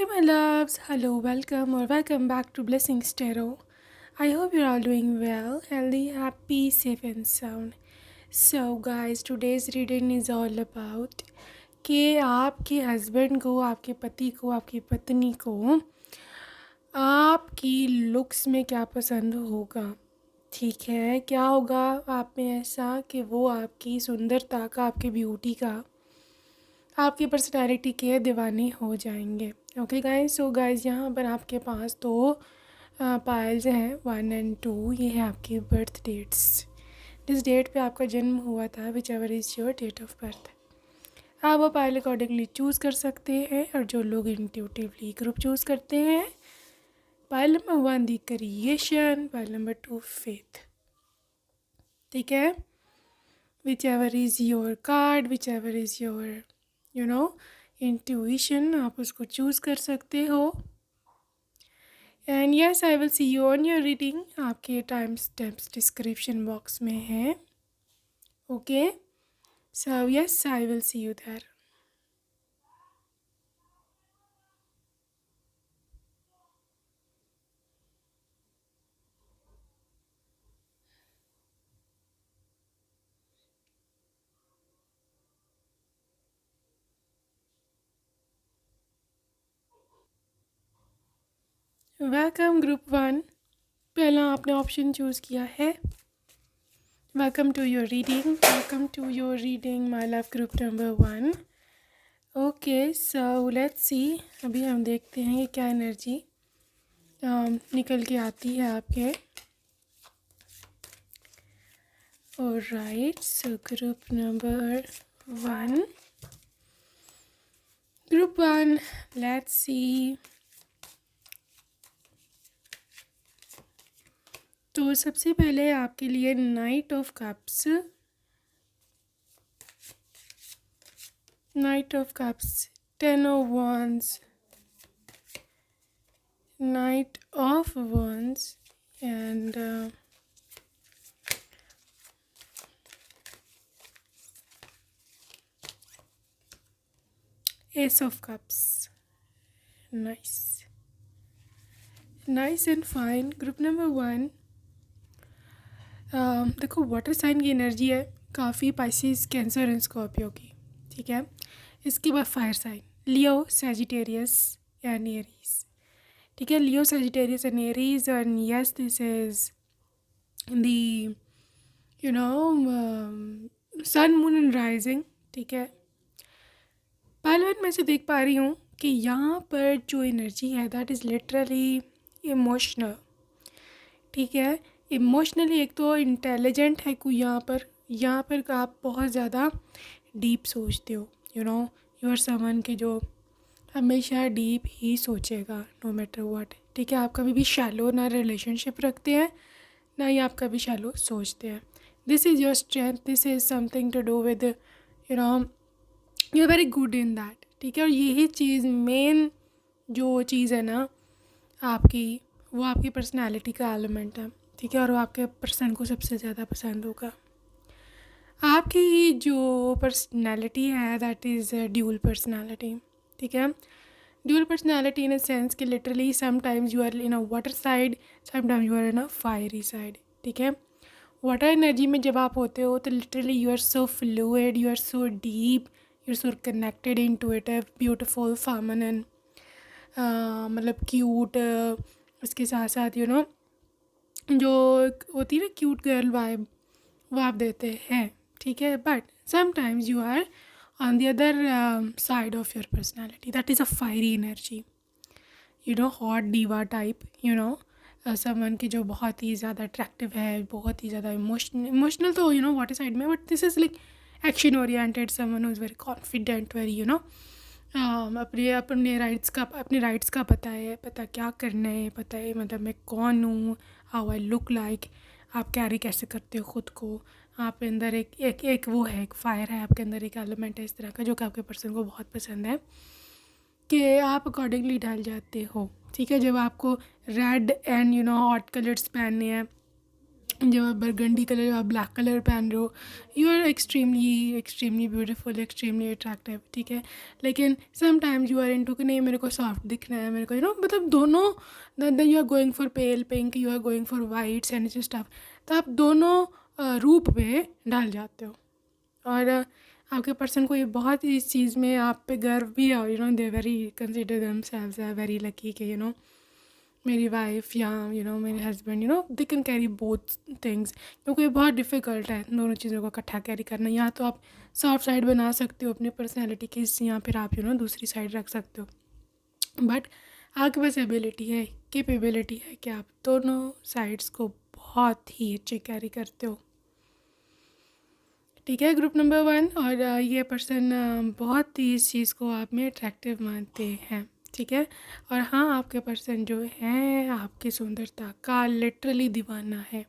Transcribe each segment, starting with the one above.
my loves, hello, welcome or welcome back to Blessings Tarot. I hope you're all doing well, healthy, happy, safe and sound. So guys, today's reading is all about कि आपके husband को, आपके पति को, आपकी पत्नी को आपकी लुक्स में क्या पसंद होगा। ठीक है, क्या होगा आप में ऐसा कि वो आपकी सुंदरता का, आपकी ब्यूटी का, आपकी पर्सनैलिटी के दीवाने हो जाएंगे। ओके गाइस, सो गाइस यहाँ पर आपके पास दो पायल्स हैं 1 और 2। ये है आपकी बर्थ डेट्स, जिस डेट पे आपका जन्म हुआ था, whichever is your date of birth. आप वो पायल अकॉर्डिंगली चूज़ कर सकते हैं। और जो लोग इंट्यूटिवली ग्रुप चूज़ करते हैं, pile number 1 the creation, pile number 2 faith. ठीक है, whichever is your card, whichever is your intuition, आप उसको चूज़ कर सकते हो। And yes, I will see you on your reading. आपके टाइम स्टेप्स डिस्क्रिप्शन बॉक्स में है। Okay, so yes, I will see you there. Welcome group 1, पहला आपने ऑप्शन चूज़ किया है। Welcome to your reading, welcome to your reading my love group number 1। Okay, so let's सी, अभी हम देखते हैं कि क्या एनर्जी निकल के आती है आपके। Alright, so group number 1, group 1, let's see. तो सबसे पहले आपके लिए night of cups, night of cups, 10 of wands, night of wands and S of cups. Nice, nice and fine. Group number 1, देखो वाटर साइन की एनर्जी है काफ़ी, Pisces, cancer and Scorpio की। ठीक है, इसके बाद fire sign Leo, Sagittarius and Aries. ठीक है, Leo, Sagittarius and Aries. And yes, this is the sun, moon and rising. ठीक है, पहले मैं से देख पा रही हूँ कि यहाँ पर जो एनर्जी है दैट इज़ लिटरली इमोशनल। ठीक है, इमोशनली एक तो इंटेलिजेंट है कोई यहाँ पर आप बहुत ज़्यादा डीप सोचते हो। यू आर समवन के जो हमेशा डीप ही सोचेगा नो मैटर व्हाट। ठीक है, आप कभी भी शैलो ना रिलेशनशिप रखते हैं, ना ही आप कभी शैलो सोचते हैं। This is your strength, this is something to do with you are very good in that. ठीक है, और यही चीज़ मेन जो चीज़ है ना आपकी, वो आपकी पर्सनैलिटी का एलिमेंट है। ठीक है, और वो आपके पर्सन को सबसे ज़्यादा पसंद होगा। आपकी जो पर्सनैलिटी है दैट इज़ ड्यूल पर्सनैलिटी। ठीक है, dual personality in a sense कि literally sometimes you are in a water side, sometimes you are in a fiery side. ठीक है, वाटर एनर्जी में जब आप होते हो तो literally you are so fluid, you are so deep, you are so connected, intuitive, beautiful, feminine, मतलब cute. इसके साथ साथ जो होती है ना क्यूट गर्ल वाइब, वो आप देते हैं। ठीक है, but sometimes you are on the other side of your personality, that is a fiery energy, hot diva type, someone की जो बहुत ही ज़्यादा अट्रैक्टिव है, बहुत ही ज़्यादा इमोशनल तो वाटर साइड में, but this is like action oriented, someone who is very confident, very अपने राइट्स का पता क्या करना है, पता है मतलब मैं कौन हूँ, हाउ आई लुक लाइक, आप कैरी कैसे करते हो ख़ुद को। आप अंदर एक वो है, एक फायर है आपके अंदर, एक एलिमेंट है इस तरह का जो कि आपके पर्सन को बहुत पसंद है कि आप अकॉर्डिंगली ढल जाते हो। ठीक है, जब आपको रेड एंड हॉट कलर्स पहनने हैं, जब आप बरगंडी कलर, आप ब्लैक कलर पहन रहे हो, you are extremely beautiful, extremely attractive, ठीक है। लेकिन समटाइम्स यू आर इनटू कि नहीं मेरे को सॉफ्ट दिखना है, मेरे को मतलब दोनों, then you are going for pale pink, you are going for whites and stuff. तो आप दोनों रूप में डाल जाते हो। और आपके पर्सन को ये बहुत इस चीज़ में आप पे गर्व भी है, they very consider themselves are very lucky कि मेरी वाइफ या मेरे husband they can carry both things, क्योंकि ये बहुत डिफ़िकल्ट है दोनों चीज़ों को इकट्ठा कैरी करना। या तो आप सॉफ्ट साइड बना सकते हो अपनी पर्सनैलिटी की, या फिर आप दूसरी साइड रख सकते हो, बट आपके पास एबिलिटी है, कैपेबिलिटी है कि आप दोनों साइड्स को बहुत ही अच्छे कैरी करते हो, ठीक है। ग्रुप नंबर 1, और ये पर्सन बहुत ही इस चीज़ को आप में अट्रैक्टिव मानते हैं, ठीक है। और हाँ, आपके पर्सन जो है आपकी सुंदरता का लिटरली दीवाना है,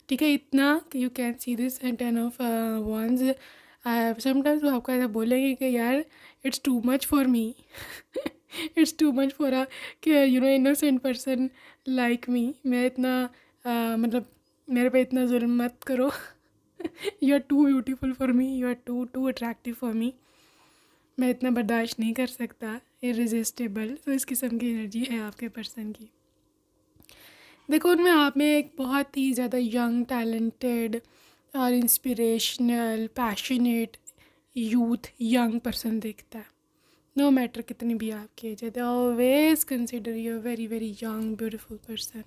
ठीक है। इतना कि you can see this 10 of wands. Sometimes वो आपको ऐसा बोलेंगे कि यार it's too much for me, it's too much for a कि इनोसेंट पर्सन लाइक मी। मैं इतना मतलब मेरे पे इतना जुल्म मत करो। You are too beautiful for me, you are too attractive for me. मैं इतना बर्दाश्त नहीं कर सकता, इररेजिस्टेबल। तो इस किस्म की एनर्जी है आपके पर्सन की। देखो, उनमें आप में एक बहुत ही ज़्यादा यंग, टैलेंटेड और inspirational, passionate youth young person दिखता है। नो मैटर कितनी भी आपकी एज है, they always consider you very very young beautiful person.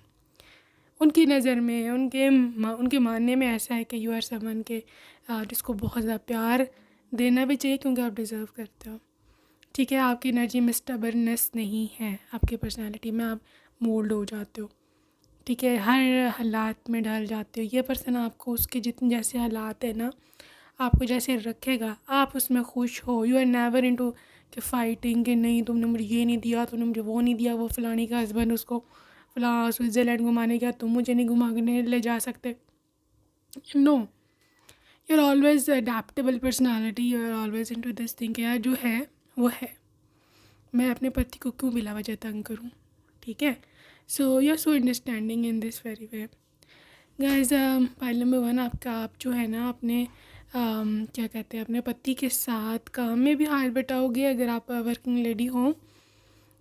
उनकी नज़र में, उनके मानने में ऐसा है कि यू आर समवन के जिसको बहुत ज़्यादा प्यार देना भी चाहिए, क्योंकि आप डिज़र्व करते हो, ठीक है। आपकी एनर्जी में स्टबर्ननेस नहीं है, आपकी पर्सनालिटी में आप मोल्ड हो जाते हो, ठीक है। हर हालात में ढल जाते हो। ये पर्सन आपको उसके जितने जैसे हालात है ना, आपको जैसे रखेगा आप उसमें खुश हो। यू आर नेवर इनटू कि फाइटिंग कि नहीं तुमने मुझे ये नहीं दिया, तुमने मुझे वो नहीं दिया, वो फलानी का हस्बैंड उसको फलां स्विट्ज़रलैंड घुमाने गया, तुम मुझे नहीं घुमाने ले जा सकते। No, you are always adaptable personality, you are always into this thing कि यार जो है वो है, मैं अपने पति को क्यों बिला वजह तंग करूँ, ठीक है। So you are so understanding in this very way guys. Point number 1, आप जो है ना अपने क्या कहते हैं, अपने पति के साथ काम में भी हाथ बटाओगे अगर आप वर्किंग लेडी हो,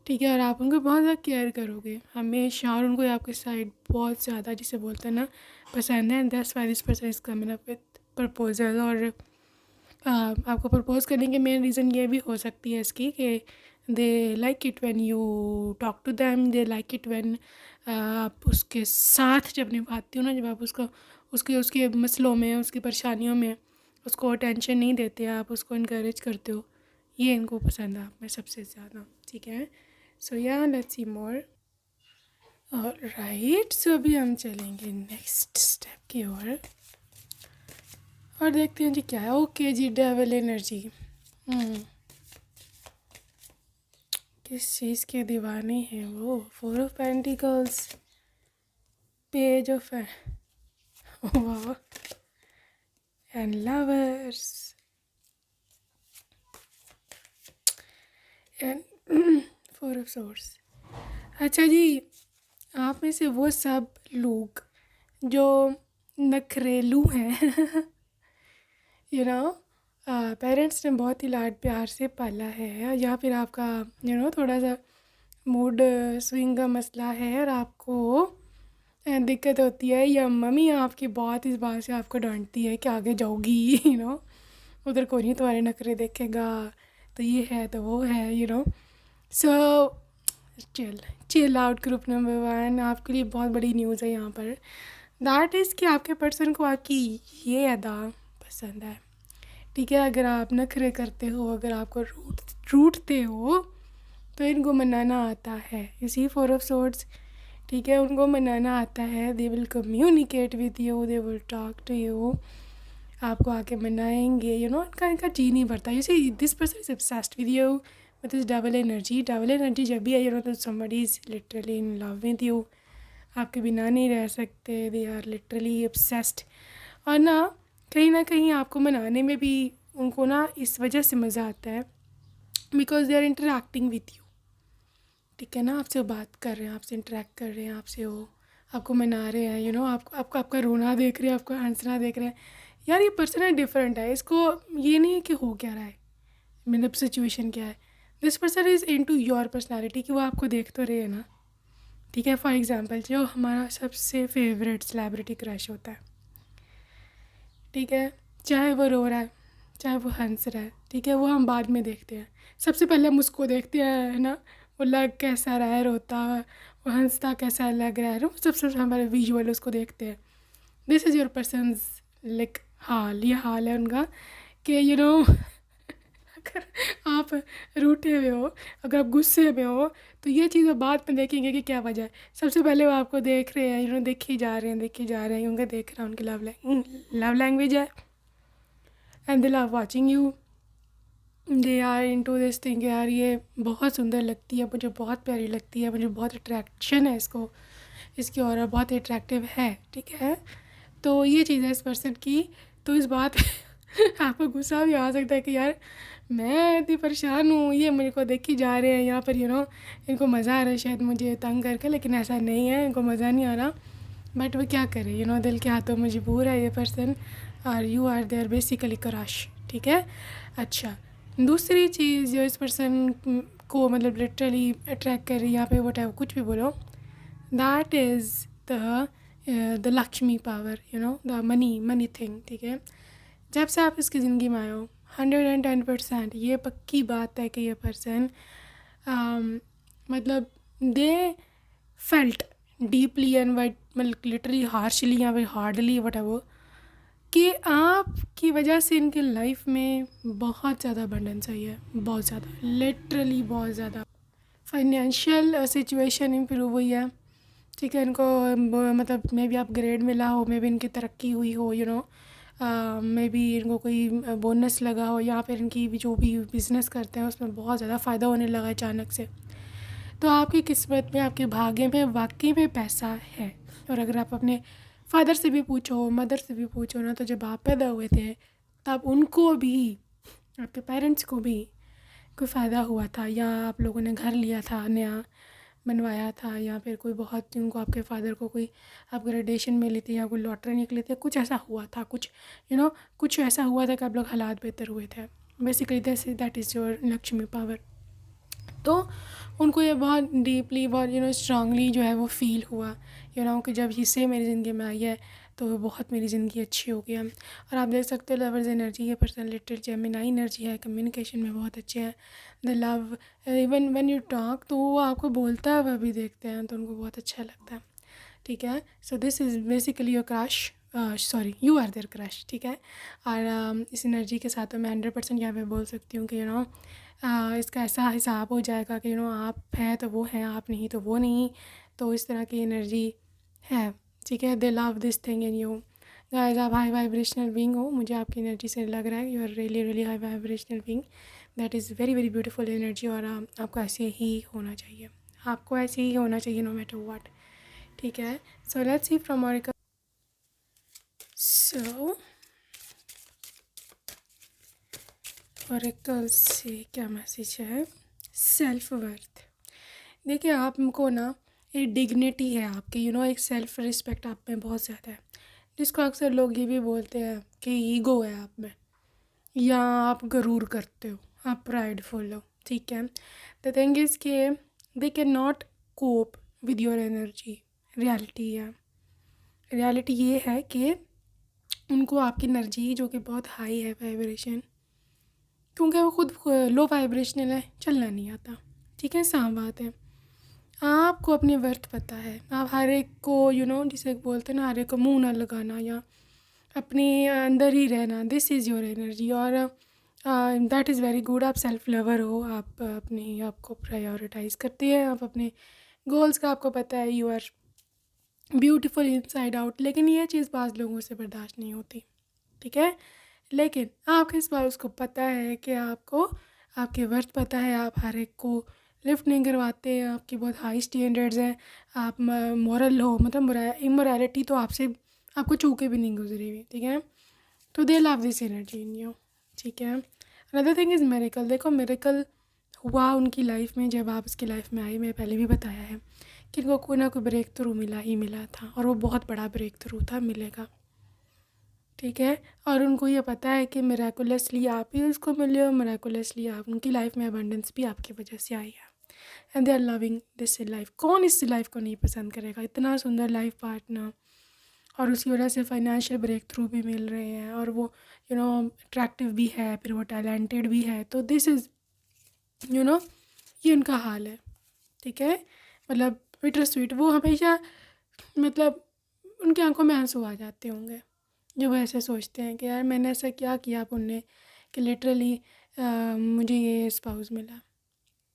ठीक है। और आप उनको बहुत ज़्यादा केयर करोगे हमेशा, और उनको आपके साइड बहुत ज़्यादा, जिसे बोलते हैं ना, पसंद है। That's why this person is coming up with proposal. और आपको प्रपोज करने के मेन रीज़न ये भी हो सकती है इसकी कि they like it when you talk to them, they like it when आप उसके साथ जब निभाती हो ना, जब आप उसको उसके मसलों में, उसकी परेशानियों में उसको टेंशन नहीं देते, आप उसको इनकरेज करते हो, ये इनको पसंद है आप में सबसे ज़्यादा, ठीक है। सो या लेट्स सी मोर। राइट, सो अभी हम चलेंगे नेक्स्ट स्टेप की ओर और देखते हैं जी क्या है। ओके जी, डेविल एनर्जी। किस चीज़ के दीवाने हैं वो? 4 ऑफ पेंटिकल्स, पेज ऑफ वाह, and lovers, and 4 of source. अच्छा जी, आप में से वो सब लोग जो नखरेलू हैं पेरेंट्स ने बहुत ही लाड प्यार से पाला है, या फिर आपका थोड़ा सा मूड स्विंग का मसला है और आपको दिक्कत होती है, या मम्मी आपकी बहुत इस बात से आपको डांटती है कि आगे जाओगी उधर कोई नहीं तुम्हारे नखरे देखेगा, तो ये है तो वो है so chill out. Group number 1, आपके लिए बहुत बड़ी न्यूज़ है यहाँ पर। दैट इज़ कि आपके पर्सन को आपकी ये अदा पसंद है, ठीक है। अगर आप नखरे करते हो, अगर आपको रूठते हो, तो इनको मनाना आता है। इसी 4 ऑफ सोर्ड्स, ठीक है, उनको मनाना आता है। They will communicate with you, they will talk to you, आपको आके मनाएंगे इनका जी नहीं भरता। You see this person is obsessed with you with this double energy जब भी है तो somebody is literally in love with you, आपके बिना नहीं रह सकते, दे आर लिटरली obsessed। और ना कहीं आपको मनाने में भी उनको इस वजह से मज़ा आता है because they are interacting with you, ठीक है ना। आपसे बात कर रहे हैं, आपसे इंटरेक्ट कर रहे हैं, आपसे वो आपको मना रहे हैं, आपको आपका रोना देख रहे हैं, आपको हंसना देख रहे हैं। यार ये पर्सन है डिफरेंट है, इसको ये नहीं है कि हो क्या रहा है, मतलब सिचुएशन क्या है। This person is into your personality, कि वो आपको देख तो रहे हैं ना। ठीक है, फॉर एग्ज़ाम्पल जो हमारा सबसे फेवरेट सेलिब्रिटी क्रश होता है, ठीक है, चाहे वो रो रहा है चाहे वो हंस रहा है, ठीक है, वो हम बाद में देखते हैं। सबसे पहले हम उसको देखते हैं, है ना, वो लग कैसा रहा है, रोता वो हंसता कैसा लग रहा है, वो सबसे हमारे विजुअल उसको देखते हैं। This is your persons like हाल, ये हाल है उनका कि अगर आप रूठे हुए हो, अगर आप गुस्से में हो, तो ये चीज़ आप बाद में देखेंगे कि क्या वजह है। सबसे पहले वो आपको देख रहे हैं, देखे जा रहे हैं, देखे जा रहे हैं, उनका देख रहा है, उनकी लव लैंग्वेज है, and they love watching you, they are into this thing. यार ये बहुत सुंदर लगती है, मुझे बहुत प्यारी लगती है, मुझे बहुत अट्रैक्शन है इसको, इसकी और बहुत अट्रैक्टिव है, ठीक है। तो ये चीज़ है इस पर्सन की। तो इस बात आपको गुस्सा भी आ सकता है कि यार मैं इतनी परेशान हूँ, ये मेरे को देख ही जा रहे हैं यहाँ पर, इनको मज़ा आ रहा है शायद मुझे तंग करके, लेकिन ऐसा नहीं है, इनको मज़ा नहीं आ रहा। बट वो क्या करे, दिल के हाथों मजबूर है ये पर्सन, और you are their basically crush, ठीक है। अच्छा, दूसरी चीज़ जो इस पर्सन को मतलब लिटरली अट्रैक्ट कर रही है यहाँ पे, वट कुछ भी बोलो, that is the Lakshmi power, the money thing, ठीक है। जब से आप इसकी ज़िंदगी में आए हो, 110% ये पक्की बात है कि ये पर्सन मतलब दे फेल्ट डीपली एंड मतलब लिटरली हार्शली या फिर हार्डली वट एवर, कि आपकी वजह से इनके लाइफ में बहुत ज़्यादा अबंडेंस आई है, बहुत ज़्यादा, लिटरली बहुत ज़्यादा। फाइनेंशियल सिचुएशन इम्प्रूव हुई है, ठीक है। इनको मतलब मे बी आप ग्रेड मिला हो, मे बी इनकी तरक्की हुई हो, मे बी इनको कोई बोनस लगा हो, या फिर इनकी जो भी बिज़नेस करते हैं उसमें बहुत ज़्यादा फ़ायदा होने लगा अचानक से। तो आपकी किस्मत में, आपके भाग्य में वाकई में पैसा है। और अगर आप अपने फादर से भी पूछो, मदर से भी पूछो ना, तो जब आप पैदा हुए थे तब उनको भी, आपके पेरेंट्स को भी कोई फ़ायदा हुआ था, या आप लोगों ने घर लिया था, नया बनवाया था, या फिर कोई बहुत उनको, आपके फादर को कोई अपग्रेडेशन मिली थी, या कोई लॉटरी निकली थी, कुछ ऐसा हुआ था, कुछ कुछ ऐसा हुआ था कि आप लोग हालात बेहतर हुए थे। Basically that is your Lakshmi power. तो उनको ये बहुत डीपली, बहुत स्ट्रांगली जो है वो फ़ील हुआ, कि जब इससे मेरी ज़िंदगी में आई है तो बहुत मेरी ज़िंदगी अच्छी हो गई है। और आप देख सकते हो लवर्स एनर्जी, ये पर्सन लिटरल जेमिनाई एनर्जी है, कम्युनिकेशन में बहुत अच्छे हैं। The love, even when you talk, तो वो आपको बोलता है वह भी देखते हैं, तो उनको बहुत अच्छा लगता है, ठीक है। So this is basically your crush, sorry you are their crush, ठीक है। और इस एनर्जी के साथ तो मैं 100% यहाँ पे बोल सकती हूँ कि इसका ऐसा हिसाब हो जाएगा कि आप हैं तो वो हैं, आप नहीं तो वो नहीं। तो इस तरह की एनर्जी है, ठीक है। They love this thing in you guys. आप हाई वाइब्रेशनल बीइंग हो, मुझे आपकी एनर्जी से लग रहा है you are really really high vibrational being, that is very very beautiful energy. और आपको ऐसे ही होना चाहिए, आपको ऐसे ही होना चाहिए नो मैटर व्हाट, ठीक है। So let's see from oracle. So oracle से क्या मैसेज है? Self worth. देखिए आपको ना एक डिग्निटी है आपकी, एक सेल्फ रिस्पेक्ट आप में बहुत ज़्यादा है, जिसको अक्सर लोग ये भी बोलते हैं कि ईगो है आप में, या आप गरूर करते हो, आप प्राइडफुल हो, ठीक है। द थिंग इज़ के they can not cope with your energy. Reality ये है कि उनको आपकी एनर्जी जो कि बहुत हाई है वाइब्रेशन, क्योंकि वो खुद लो वाइब्रेशनल है, चलना नहीं आता, ठीक है, साफ बात है। आपको अपनी वर्थ पता है, आप हर एक को जिसे बोलते हैं ना, हर एक को मुंह ना लगाना या अपने अंदर ही रहना, दिस इज़ योर एनर्जी। और दैट इज़ वेरी गुड। आप सेल्फ लवर हो, आप अपने आप को प्रायोरिटाइज़ करते हैं, आप अपने गोल्स का आपको पता है, you are beautiful inside out. लेकिन ये चीज़ बाज़ लोगों से बर्दाश्त नहीं होती, ठीक है। लेकिन आपके इस बार उसको पता है कि आपको आपके वर्थ पता है, आप हर एक को लिफ्ट नहीं करवाते हैं, आपकी बहुत हाई स्टैंडर्ड्स हैं, आप मॉरल हो, मतलब इमोरलिटी तो आपसे आपको छू के भी नहीं गुजरी हुई, ठीक है। तो दे love this energy in you, ठीक है। Another thing is miracle. देखो मेरेकल हुआ उनकी लाइफ में जब आप उसकी लाइफ में आई, मैं पहले भी बताया है कि इनको कोई ना कोई ब्रेक थ्रू मिला ही मिला था, और वो बहुत बड़ा ब्रेक थ्रू था, मिलेगा। ठीक है, और उनको ये पता है कि मिराकुलसली आप ही उसको मिले हो, मिराकुलसली आप उनकी लाइफ में अबंडेंस भी आपकी वजह से आई है, and they are loving this life. कौन इस लाइफ को नहीं पसंद करेगा, इतना सुंदर लाइफ पार्टनर, और उसकी वजह से फाइनेंशियल ब्रेक थ्रू भी मिल रहे हैं, और वो अट्रैक्टिव भी है, फिर वो टैलेंटेड भी है। तो दिस इज़ ये उनका हाल है। ठीक है, मतलब बिटर स्वीट, वो हमेशा मतलब उनकी आंखों में आंसू आ जाते होंगे जो वो ऐसे सोचते हैं कि यार मैंने ऐसा क्या किया पुण्य कि लिटरली मुझे ये स्पाउस मिला।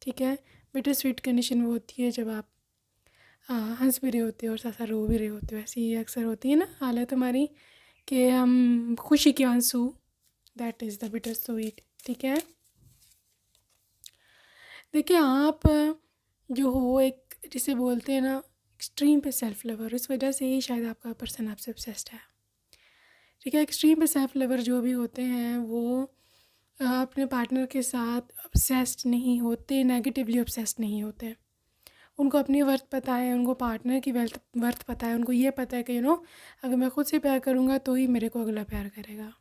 ठीक है, बिटर स्वीट कंडीशन वो होती है जब आप हंस भी रहे होते हो और साथ साथ रो भी रहे होते हो। ऐसी ही अक्सर होती है ना हालत हमारी कि हम खुशी के आंसू, that is the bitter sweet. ठीक है, देखिए आप जो हो एक जिसे बोलते हैं ना एक्सट्रीम पे सेल्फ लवर, इस वजह से ही शायद आपका पर्सन आपसे ऑब्सेस्ड है। ठीक है, एक्सट्रीम पे सेल्फ लवर जो भी होते हैं वो अपने पार्टनर के साथ ऑब्सेस्ड नहीं होते, नेगेटिवली ऑब्सेस्ड नहीं होते। उनको अपनी वर्थ पता है, उनको पार्टनर की वर्थ पता है। उनको ये पता है कि अगर मैं खुद से प्यार करूँगा तो ही मेरे को अगला प्यार करेगा।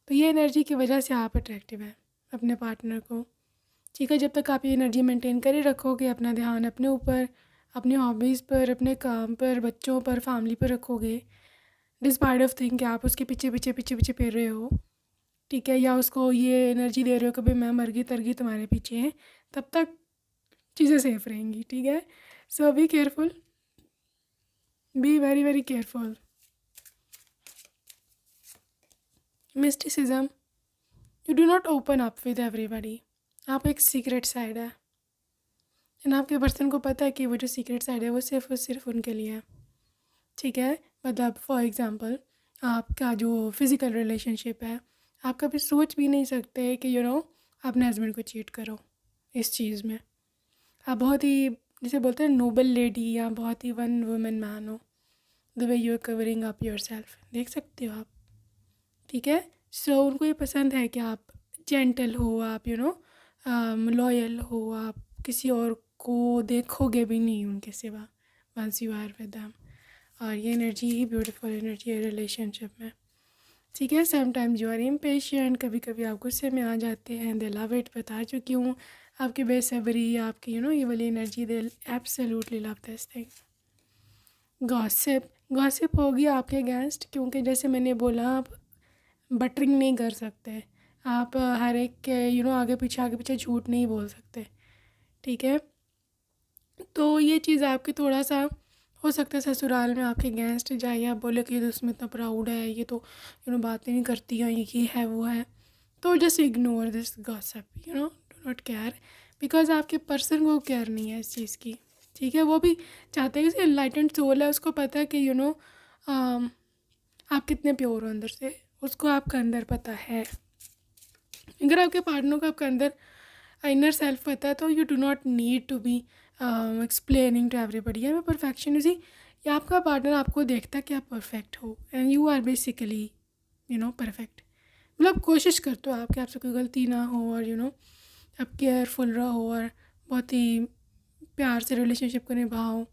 तो ये एनर्जी की वजह से आप अट्रैक्टिव हैं अपने पार्टनर को। ठीक है, जब तक आप ये एनर्जी मेंटेन करे रखोगे, अपना ध्यान अपने ऊपर, अपने हॉबीज़ पर, अपने काम पर, बच्चों पर, फैमिली पर रखोगे, डिस्पाइट ऑफ थिंक कि आप उसके पीछे पीछे पीछे पीछे फिर रहे हो। ठीक है, या उसको ये एनर्जी दे रहे हो कि भाई मैं मर गई तर गई तुम्हारे पीछे, तब तक चीज़ें सेफ रहेंगी। ठीक है, so be careful, be very very careful. Mysticism, you do not open up with everybody. आप एक सीक्रेट साइड है, एंड आपके पर्सन को पता है कि वो जो सीक्रेट साइड है वो सिर्फ उनके लिए है। ठीक है, मतलब फॉर एग्ज़ाम्पल आपका जो फिज़िकल रिलेशनशिप है, आप कभी सोच भी नहीं सकते कि आप अपने हस्बैंड को चीट करो इस चीज़ में। आप बहुत ही जिसे बोलते हैं नोबल लेडी, या बहुत ही वन वुमेन मैन हो, the way you are covering up yourself, देख सकते हो आप। ठीक है, सो उनको ये पसंद है कि आप जेंटल हो, आप लॉयल हो, आप किसी और को देखोगे भी नहीं उनके सिवा, once you are with them. और ये एनर्जी ही ब्यूटीफुल एनर्जी है रिलेशनशिप में। ठीक है, समटाइम्स यू आर इम्पेशेंट, कभी कभी आप गुस्से में आ जाते हैं, दे लव इट, बता चुकी हूँ आपकी बेसब्री, आपकी ये वाली energy, they absolutely love this thing. Gossip होगी आपके अगेंस्ट, क्योंकि जैसे मैंने बोला आप बटरिंग नहीं कर सकते, आप हर एक के आगे पीछे झूठ नहीं बोल सकते। ठीक है, तो ये चीज़ आपकी थोड़ा सा हो सकता है ससुराल में आपके अगेंस्ट जाए, आप बोले कि ये तो उसमें इतना प्राउड है, ये तो बातें नहीं करती है, ये है वो है। तो just ignore this gossip, do not care, because आपके पर्सन को केयर नहीं है इस चीज़ की। ठीक है, वो भी चाहते हैं कि एनलाइटेंड सोल है, उसको पता है कि आप कितने प्योर हो अंदर से, उसको आपका अंदर पता है। अगर आपके पार्टनर को आपका अंदर इनर सेल्फ पता है तो you do not need to be explaining to everybody. है परफेक्शन इसी, या आपका पार्टनर आपको देखता है कि आप परफेक्ट हो, and you are basically perfect. मतलब कोशिश करते हो आप कि आपसे कोई गलती ना हो, और आप केयरफुल रहो, और बहुत ही प्यार से रिलेशनशिप को निभाओ।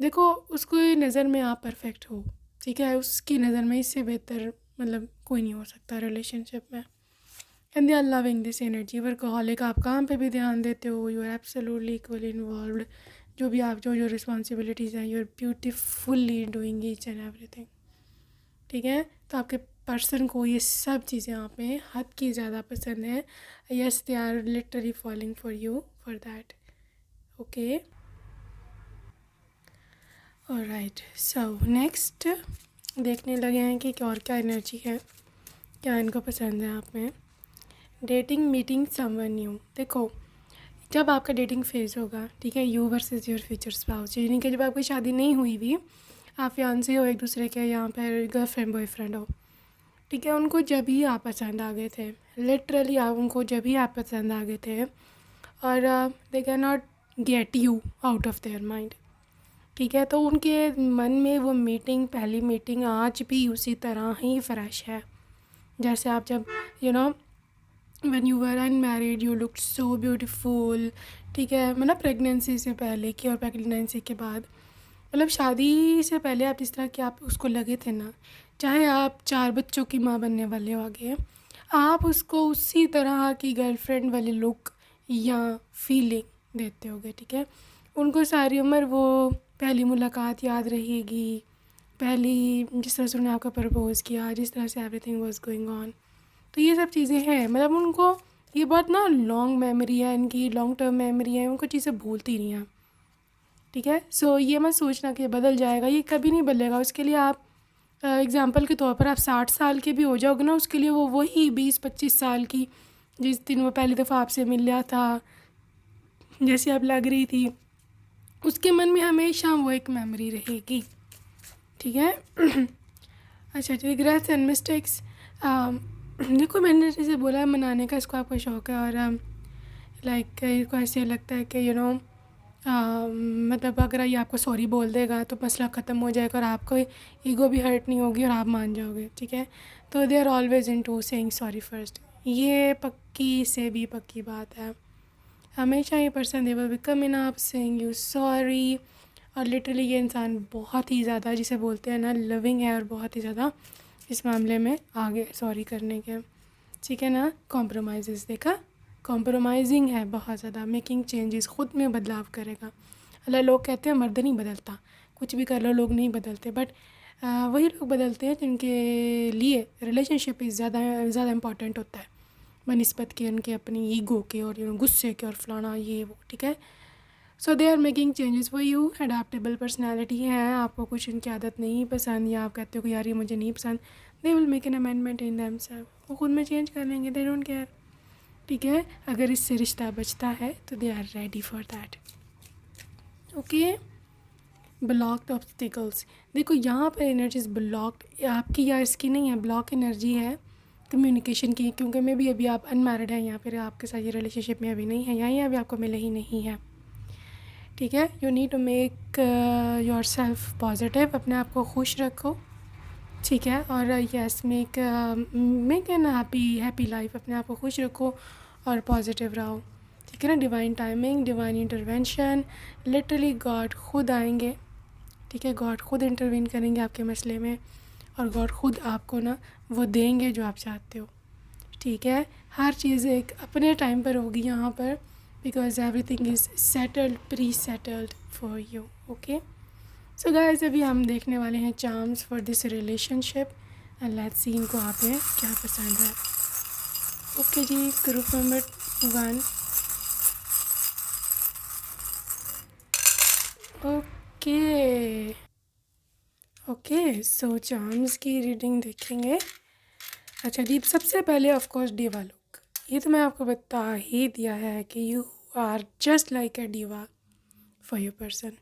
देखो उसको नज़र में आप परफेक्ट हो। ठीक है, उसकी नज़र में इससे बेहतर मतलब कोई नहीं हो सकता रिलेशनशिप में। And they are loving this energy. Workaholic, आप काम पे भी ध्यान देते हो, you are absolutely equally involved. जो भी आप जो रिस्पॉन्सिबिलिटीज़ हैं, you are beautifully doing each and everything. ठीक है, तो आपके पर्सन को ये सब चीज़ें आप में हद की ज़्यादा पसंद है। Yes, they are literally following for you for that. Okay, alright, so next देखने लगे हैं कि और क्या एनर्जी है, क्या इनको पसंद है आप में। Dating, meeting someone new. देखो जब आपका डेटिंग फेज़ होगा, ठीक है, you versus your future spouse, यानी कि जब आपकी शादी नहीं हुई भी, आप फियांसे हो एक दूसरे के, यहाँ पर गर्लफ्रेंड बॉयफ्रेंड हो, ठीक है, उनको जब ही आप पसंद आ गए थे, लिटरली आप उनको जब ही आप पसंद आ गए थे, और दे can not get you out of their mind. ठीक है, तो उनके मन में वो मीटिंग, पहली मीटिंग आज भी उसी तरह ही फ्रेश है जैसे आप जब when you were unmarried you looked so beautiful, ठीक है, मतलब प्रेगनेंसी से पहले की और प्रेगनेंसी के बाद, मतलब शादी से पहले आप जिस तरह के आप उसको लगे थे ना, चाहे आप 4 बच्चों की माँ बनने वाले हो आगे, आप उसको उसी तरह की गर्लफ्रेंड वाली लुक या फीलिंग देते होगे, ठीक है। उनको सारी उम्र वो पहली मुलाकात याद रहेगी, पहली जिस तरह से उन्होंने आपको प्रपोज़ किया, जिस तरह से एवरीथिंग वाज गोइंग ऑन। तो ये सब चीज़ें हैं, मतलब उनको ये बहुत ना लॉन्ग मेमोरी है, इनकी लॉन्ग टर्म मेमोरी है, उनको चीज़ें भूलती नहीं हैं, ठीक है। सो ये मत सोचना कि बदल जाएगा, ये कभी नहीं बदलेगा। उसके लिए आप एग्ज़ाम्पल के तौर पर आप 60 साल के भी हो जाओगे ना, उसके लिए वो वही 20-25 साल की जिस दिन वो पहली दफ़ा आपसे मिला था, जैसी आप लग रही थी, उसके मन में हमेशा वो एक मेमोरी रहेगी, ठीक है। अच्छा, रिग्रेट्स एंड मिस्टेक्स, देखो मैंने जैसे बोला है मनाने का इसको आपको शौक़ है, और लाइक को ऐसे लगता है कि मतलब अगर ये आपको सॉरी बोल देगा तो मसला ख़त्म हो जाएगा और आपको ईगो भी हर्ट नहीं होगी और आप मान जाओगे, ठीक है। तो they are always into saying sorry first, ये पक्की से भी पक्की बात है। हमेशा ये person they will be coming up saying you sorry, और लिटरली ये इंसान बहुत ही ज़्यादा जिसे बोलते हैं ना लविंग है, और बहुत ही ज़्यादा इस मामले में आगे सॉरी करने के, ठीक है ना। कॉम्प्रोमाइज़ देखा, कॉम्प्रोमाइजिंग है बहुत ज़्यादा, मेकिंग चेंजेस, ख़ुद में बदलाव करेगा। अल्लाह लोग कहते हैं मर्द नहीं बदलता, कुछ भी कर लो लोग नहीं बदलते, बट वही लोग बदलते हैं जिनके लिए रिलेशनशिप इज़ ज़्यादा इम्पॉर्टेंट होता है बनिस्बत के उनके अपनी ईगो के और गुस्से के और फलाना ये वो, ठीक है। So they are making changes for you, adaptable personality है, आपको कुछ उनकी आदत नहीं पसंद या आप कहते हो कि यार ये मुझे नहीं पसंद, they will make an amendment in themselves, वो खुद में चेंज कर लेंगे, दे डोंट केयर, ठीक है। अगर इससे रिश्ता बचता है तो they are ready for that, okay. Blocked obstacles, देखो यहाँ पर एनर्जीज ब्लॉक्ड आपकी या इसकी नहीं है, ब्लॉक एनर्जी है कम्युनिकेशन की, क्योंकि मे भी अभी आप अनमैरिड हैं या फिर आपके साथ ये रिलेशनशिप में अभी नहीं है, या ये अभी आपको मिले ही नहीं है, ठीक है। You need to make yourself positive, अपने आप को खुश रखो, ठीक है। और yes make an happy life, अपने आप को खुश रखो और पॉजिटिव रहो, ठीक है ना। Divine timing, divine intervention, literally God खुद आएंगे, ठीक है, गॉड खुद इंटरवीन करेंगे आपके मसले में, और गॉड खुद आपको ना वो देंगे जो आप चाहते हो, ठीक है। हर चीज़ एक अपने टाइम पर होगी यहाँ पर, because everything is settled, pre settled for you, okay. So guys अभी हम देखने वाले हैं charms for this relationship, and let's see इनको आप में क्या पसंद है, ओके जी। Group number 1, okay so charms की रीडिंग देखेंगे। अच्छा जी, सबसे पहले ऑफ कोर्स डीवा लुक, ये तो मैं आपको बता ही दिया है कि you are just like a diva for your person,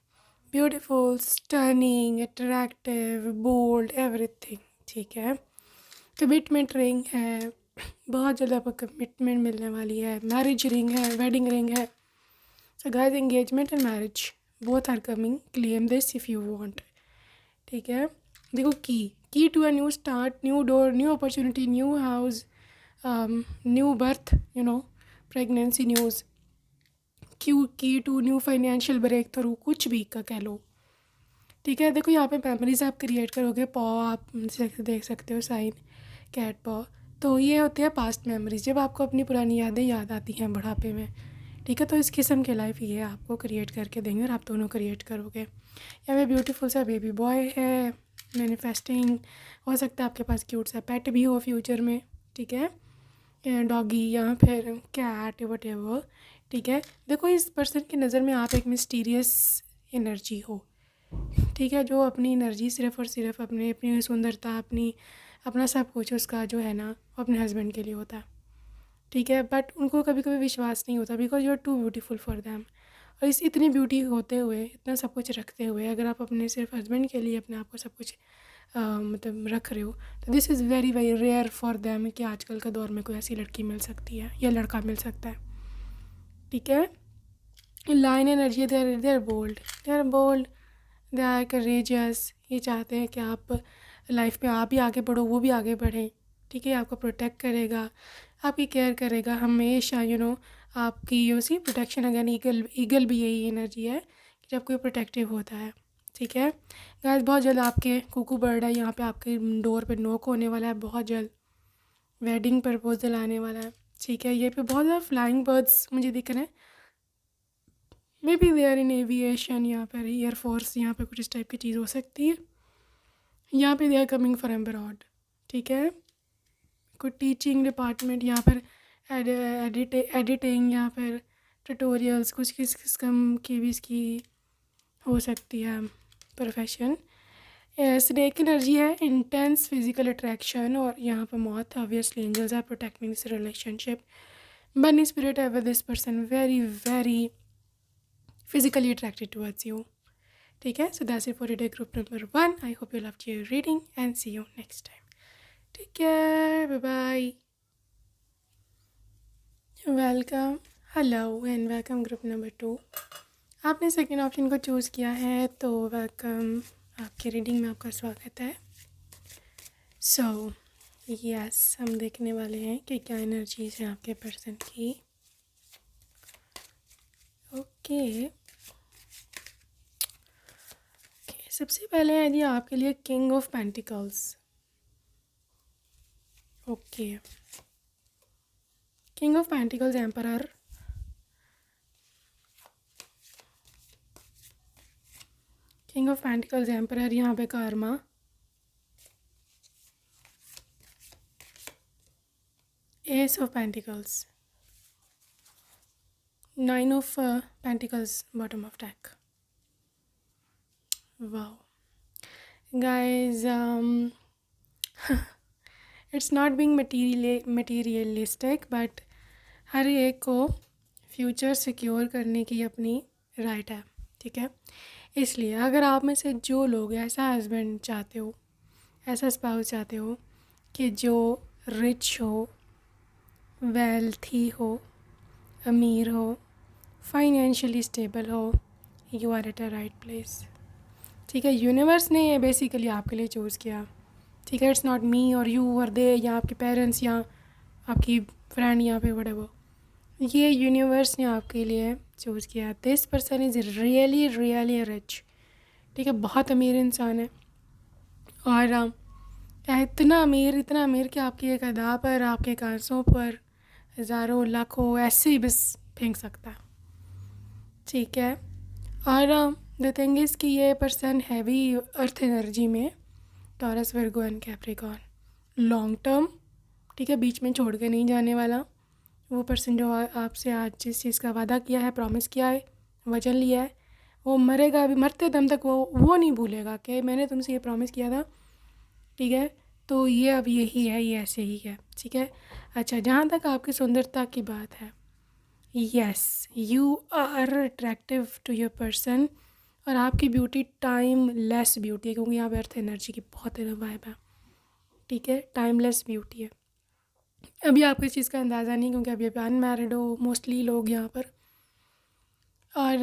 beautiful, stunning, attractive, bold, everything, ठीक है। कमिटमेंट रिंग है, बहुत जल्द आपको कमिटमेंट मिलने वाली है, मैरिज रिंग है, वेडिंग रिंग है। So guys engagement and marriage both are coming, claim this if you want, ठीक है। देखो की to a new start, new door, new opportunity, new house, new birth, pregnancy news, की to new financial breakthrough, कुछ भी का कह लो, ठीक है। देखो यहाँ पे मेमोरीज आप क्रिएट करोगे, पॉ आप देख सकते हो साइन, कैट पॉ, तो ये होते हैं पास्ट मेमोरीज, जब आपको अपनी पुरानी यादें याद आती हैं बुढ़ापे में, ठीक है। तो इस किस्म के लाइफ ये आपको क्रिएट करके देंगे और आप दोनों क्रिएट करोगे। यहाँ पे ब्यूटीफुल सा बेबी बॉय है, मैनिफेस्टिंग, हो सकता है आपके पास क्यूट सा पेट भी हो फ्यूचर में, ठीक है, डॉगी या फिर कैट वटेवर, ठीक है। देखो इस पर्सन की नज़र में आप एक मिस्टीरियस एनर्जी हो, ठीक है, जो अपनी एनर्जी सिर्फ़ और सिर्फ अपनी सुंदरता, अपना सब कुछ उसका जो है ना वो अपने हस्बैंड के लिए होता है, ठीक है। बट उनको कभी कभी विश्वास नहीं होता, because you are too beautiful for them, और इस इतनी ब्यूटी होते हुए, इतना सब कुछ रखते हुए, अगर आप अपने सिर्फ हस्बैंड के लिए अपने आप को सब कुछ मतलब रख रहे हो, तो this is very very rare for them कि आजकल का दौर में कोई ऐसी लड़की मिल सकती है या लड़का मिल सकता है, ठीक है। Line energy, they are bold, they are courageous, ये चाहते हैं कि आप लाइफ में आप भी आगे बढ़ो, वो भी आगे बढ़ें, ठीक है। आपको प्रोटेक्ट करेगा, आपकी केयर करेगा हमेशा, आपकी यूसी प्रोटेक्शन। अगर ईगल ईगल भी यही एनर्जी है कि जब कोई प्रोटेक्टिव होता है, ठीक है गाइस। बहुत जल्द आपके कुकू बर्ड है यहाँ पे आपके डोर पे नोक होने वाला है, बहुत जल्द वेडिंग प्रपोजल आने वाला है, ठीक है। ये पे बहुत ज़्यादा फ्लाइंग बर्ड्स मुझे दिख रहे हैं, maybe they are in aviation, यहाँ पर एयरफोर्स, यहाँ पे कुछ इस टाइप की चीज़ हो सकती है। यहाँ पे they are coming from abroad, ठीक है। कुछ टीचिंग डिपार्टमेंट यहाँ पर, एडिटिंग, यहाँ पर ट्यूटोरियल्स, कुछ किस किस्म की भी इसकी हो सकती है प्रोफेशन। स्नेक एनर्जी है इंटेंस फिजिकल अट्रैक्शन, और यहाँ पर मौत obviously angels are protecting this relationship. Bunny spirit है with this person very very physically attracted towards you, ठीक है। So that's it for today group number 1। I hope you loved your reading and see you next time. Take care, bye bye, welcome, hello and welcome group number 2। आपने second option को choose किया है तो welcome, आपकी reading में आपका स्वागत है। सो यस, हम देखने वाले हैं कि क्या एनर्जीज है आपके पर्सन की। ओके, सबसे पहले है जी आपके लिए king of pentacles. Okay, king of pentacles emperor, king of pentacles emperor, यहाँ पे karma, ace of pentacles, 9 of pentacles bottom of deck. Wow guys, it's not being materialistic, but हर एक को फ्यूचर सिक्योर करने की अपनी राइट है, ठीक है। इसलिए अगर आप में से जो लोग ऐसा हस्बैंड चाहते हो, ऐसा स्पाउस चाहते हो कि जो रिच हो, वेल्थी हो, अमीर हो, फाइनेंशियली स्टेबल हो, you are at a right place, ठीक है। यूनिवर्स ने ये बेसिकली आपके लिए चूज़ किया, ठीक है। इट्स नॉट मी और यू और दे, या आपके पेरेंट्स या आपकी फ्रेंड यहाँ पे व्हाटएवर, ये यूनिवर्स ने आपके लिए चूज़ किया। This person is really really rich, ठीक है, बहुत अमीर इंसान है। और इतना अमीर कि आपकी एक अदा पर, आपके कांसों पर हज़ारों लाखों ऐसे ही बस फेंक सकता है, ठीक है। और द थिंग इज़ कि ये पर्सन हैवी अर्थ एनर्जी में, taurus, Virgo and Capricorn, long term, ठीक है, बीच में छोड़ के नहीं जाने वाला। वो पर्सन जो आपसे आज जिस चीज़ का वादा किया है, प्रॉमिस किया है, वचन लिया है, वो मरेगा भी, मरते दम तक वो नहीं भूलेगा कि मैंने तुमसे ये प्रॉमिस किया था, ठीक है। तो ये अब यही है, ये ऐसे ही है, ठीक है। अच्छा, जहाँ तक आपकी सुंदरता की बात है, yes, you are attractive to your person, और आपकी ब्यूटी टाइम लेस ब्यूटी है, क्योंकि यहाँ पे अर्थ एनर्जी की बहुत वाइब है, ठीक है, टाइमलेस ब्यूटी है। अभी आपको इस चीज़ का अंदाज़ा नहीं, क्योंकि अभी अनमैरिड हो मोस्टली लोग यहाँ पर, और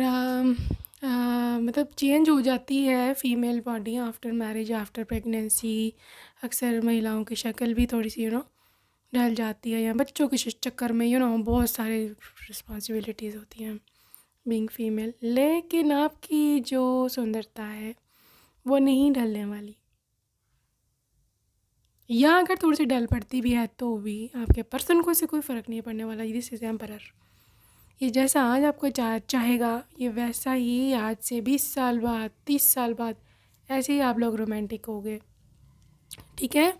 मतलब चेंज हो जाती है female body after marriage, after pregnancy. अक्सर महिलाओं की शक्ल भी थोड़ी सी ढल जाती है, या बच्चों के चक्कर में बहुत सारी रिस्पॉन्सिबिलिटीज़ होती हैं बीइंग फीमेल। लेकिन आपकी जो सुंदरता है वो नहीं ढलने वाली, या अगर थोड़ी सी ढल पड़ती भी है तो भी आपके पर्सन को इससे कोई फ़र्क नहीं पड़ने वाला। दिस इज़ एम्परर, ये जैसा आज आपको चाहेगा, ये वैसा ही आज से 20 साल बाद, 30 साल बाद ऐसे ही आप लोग रोमांटिक हो गए, ठीक है।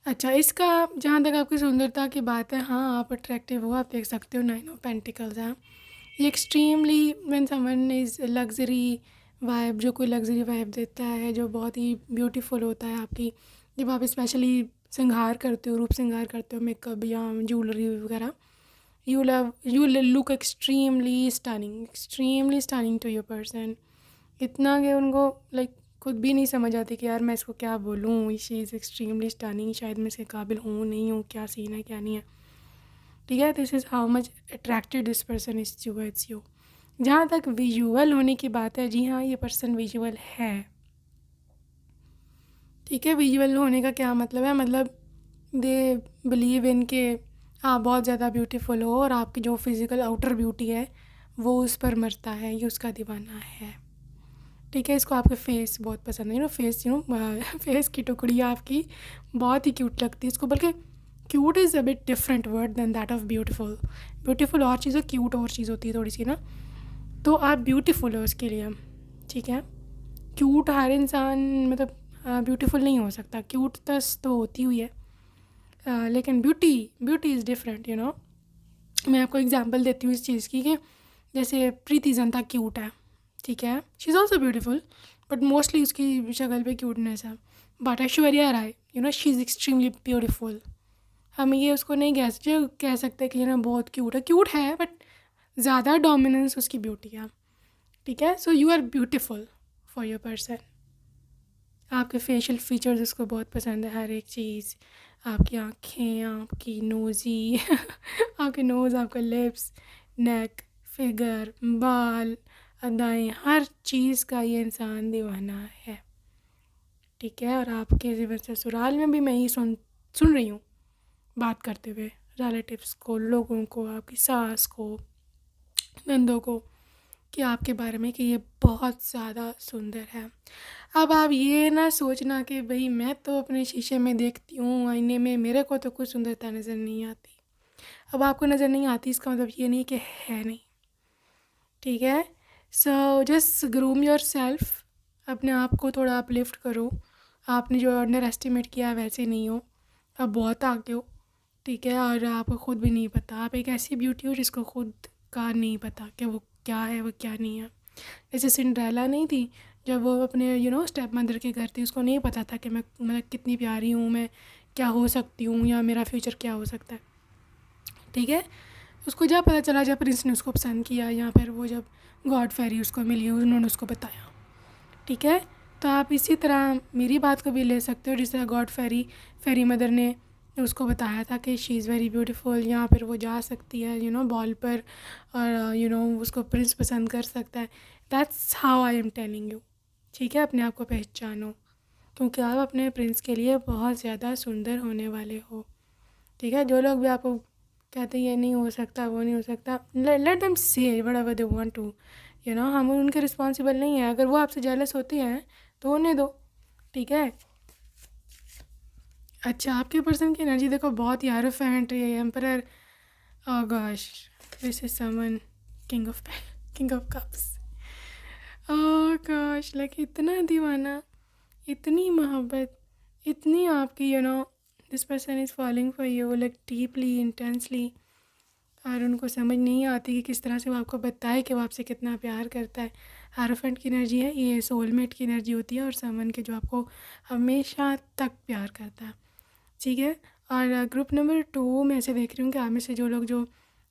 अच्छा, इसका जहाँ तक आपकी सुंदरता की बात है, हाँ आप अट्रैक्टिव हो, आप देख सकते हो 9 ऑफ पेंटिकल्स हैं। ये extremely when someone is luxury vibe, जो कोई लग्जरी वाइब देता है, जो बहुत ही ब्यूटीफुल होता है आपकी, जब आप स्पेशली श्रृंगार करते हो, रूप श्रृंगार करते हो, मेकअप या ज्वेलरी वगैरह, you look extremely stunning to your person, इतना कि उनको लाइक खुद भी नहीं समझ आती कि यार मैं इसको क्या बोलूँ, शी इज़ एक्सट्रीमली स्टनिंग, शायद मैं इसके काबिल हूँ नहीं हूँ, क्या सीन है क्या नहीं है, ठीक है। This is how much attracted this person is towards you. जहाँ तक विजुअल होने की बात है, जी हाँ, ये पर्सन विजुअल है, ठीक है। विजुअल होने का क्या मतलब है, मतलब दे बिलीव इन के आप बहुत ज़्यादा ब्यूटीफुल हो और आपकी जो फिज़िकल आउटर ब्यूटी है वो उस पर मरता है, ये उसका दीवाना है। ठीक है, इसको आपके फेस बहुत पसंद है, फेस फेस की टुकड़ियाँ आपकी बहुत ही क्यूट लगती है इसको, बल्कि cute is a bit different word than that of beautiful. Beautiful और चीज़ है, क्यूट और चीज़ होती है थोड़ी सी ना। तो आप ब्यूटीफुल हो उसके लिए, ठीक है। क्यूट हर इंसान मतलब ब्यूटीफुल नहीं हो सकता, क्यूट तो होती हुई है, लेकिन ब्यूटी इज़ डिफरेंट, मैं आपको एग्जांपल देती हूँ इस चीज़ की कि जैसे प्रीति जिंटा क्यूट है, ठीक है, she is also beautiful, but mostly उसकी शक्ल पे क्यूटनेस है। But Aishwarya Rai, she is extremely beautiful. हम ये उसको नहीं कह सकते कि बहुत क्यूट है बट ज़्यादा डोमिनेंस उसकी ब्यूटी है, ठीक है। So you are beautiful for your person. आपके फेशियल फीचर्स उसको बहुत पसंद है, हर एक चीज़, आपकी आँखें, आपकी नोज़ी आपके नोज़, आपका लिप्स, नेक, फिगर, बाल, अदाएँ, हर चीज़ का ये इंसान दीवाना है, ठीक है। और आपके जीवन ससुराल में भी मैं ही सुन रही हूँ बात करते हुए रिलेटिव्स को, लोगों को, आपकी सास को, नंदों को, कि आपके बारे में कि ये बहुत ज़्यादा सुंदर है। अब आप ये ना सोचना कि भाई मैं तो अपने शीशे में देखती हूँ आईने में, मेरे को तो कुछ सुंदरता नज़र नहीं आती। अब आपको नज़र नहीं आती इसका मतलब ये नहीं कि है नहीं, ठीक है। So just groom your self, अपने आप को थोड़ा अपलिफ्ट करो। आपने जो अंडर एस्टिमेट किया वैसे नहीं हो, अब बहुत आगे हो, ठीक है। और आपको खुद भी नहीं पता, आप एक ऐसी ब्यूटी हो जिसको खुद का नहीं पता कि वो क्या है, वो क्या नहीं है। जैसे सिंड्रेला नहीं थी, जब वो अपने स्टेप मदर के घर थी, उसको नहीं पता था कि मैं मतलब कितनी प्यारी हूँ, मैं क्या हो सकती हूँ या मेरा फ्यूचर क्या हो सकता है, ठीक है। उसको जब पता चला, जब प्रिंस ने उसको पसंद किया, या फिर वो जब गॉड फेरी उसको मिली, उन्होंने उसको बताया, ठीक है। तो आप इसी तरह मेरी बात को भी ले सकते हो, जिस तरह गॉड फेरी मदर ने उसको बताया था कि शी इज़ वेरी ब्यूटीफुल, या फिर वो जा सकती है बॉल पर, और उसको प्रिंस पसंद कर सकता है। That's how I am telling you, ठीक है। अपने आप को पहचानो, क्योंकि आप अपने प्रिंस के लिए बहुत ज़्यादा सुंदर होने वाले हो, ठीक है। जो लोग भी आपको कहते हैं ये नहीं हो सकता, वो नहीं हो सकता, let them say whatever they want to, हम उनके रिस्पॉन्सिबल नहीं है। अगर वो आपसे जेलस होते हैं तो उन्हें दो, ठीक है। अच्छा, आपके पर्सन की एनर्जी देखो, बहुत hierophant, emperor, oh gosh, this is someone, king of cups, oh gosh, like इतना दीवाना, इतनी मोहब्बत, इतनी आपकी this person is following for you like deeply, intensely, और उनको समझ नहीं आती कि किस तरह से वो आपको बताए कि वो आपसे कितना प्यार करता है। हारोफेंट की एनर्जी है ये, सोलमेट की एनर्जी होती है, और समन के जो आपको हमेशा तक प्यार करता है, ठीक है। और ग्रुप नंबर 2 में ऐसे देख रही हूँ कि आप में से जो लोग, जो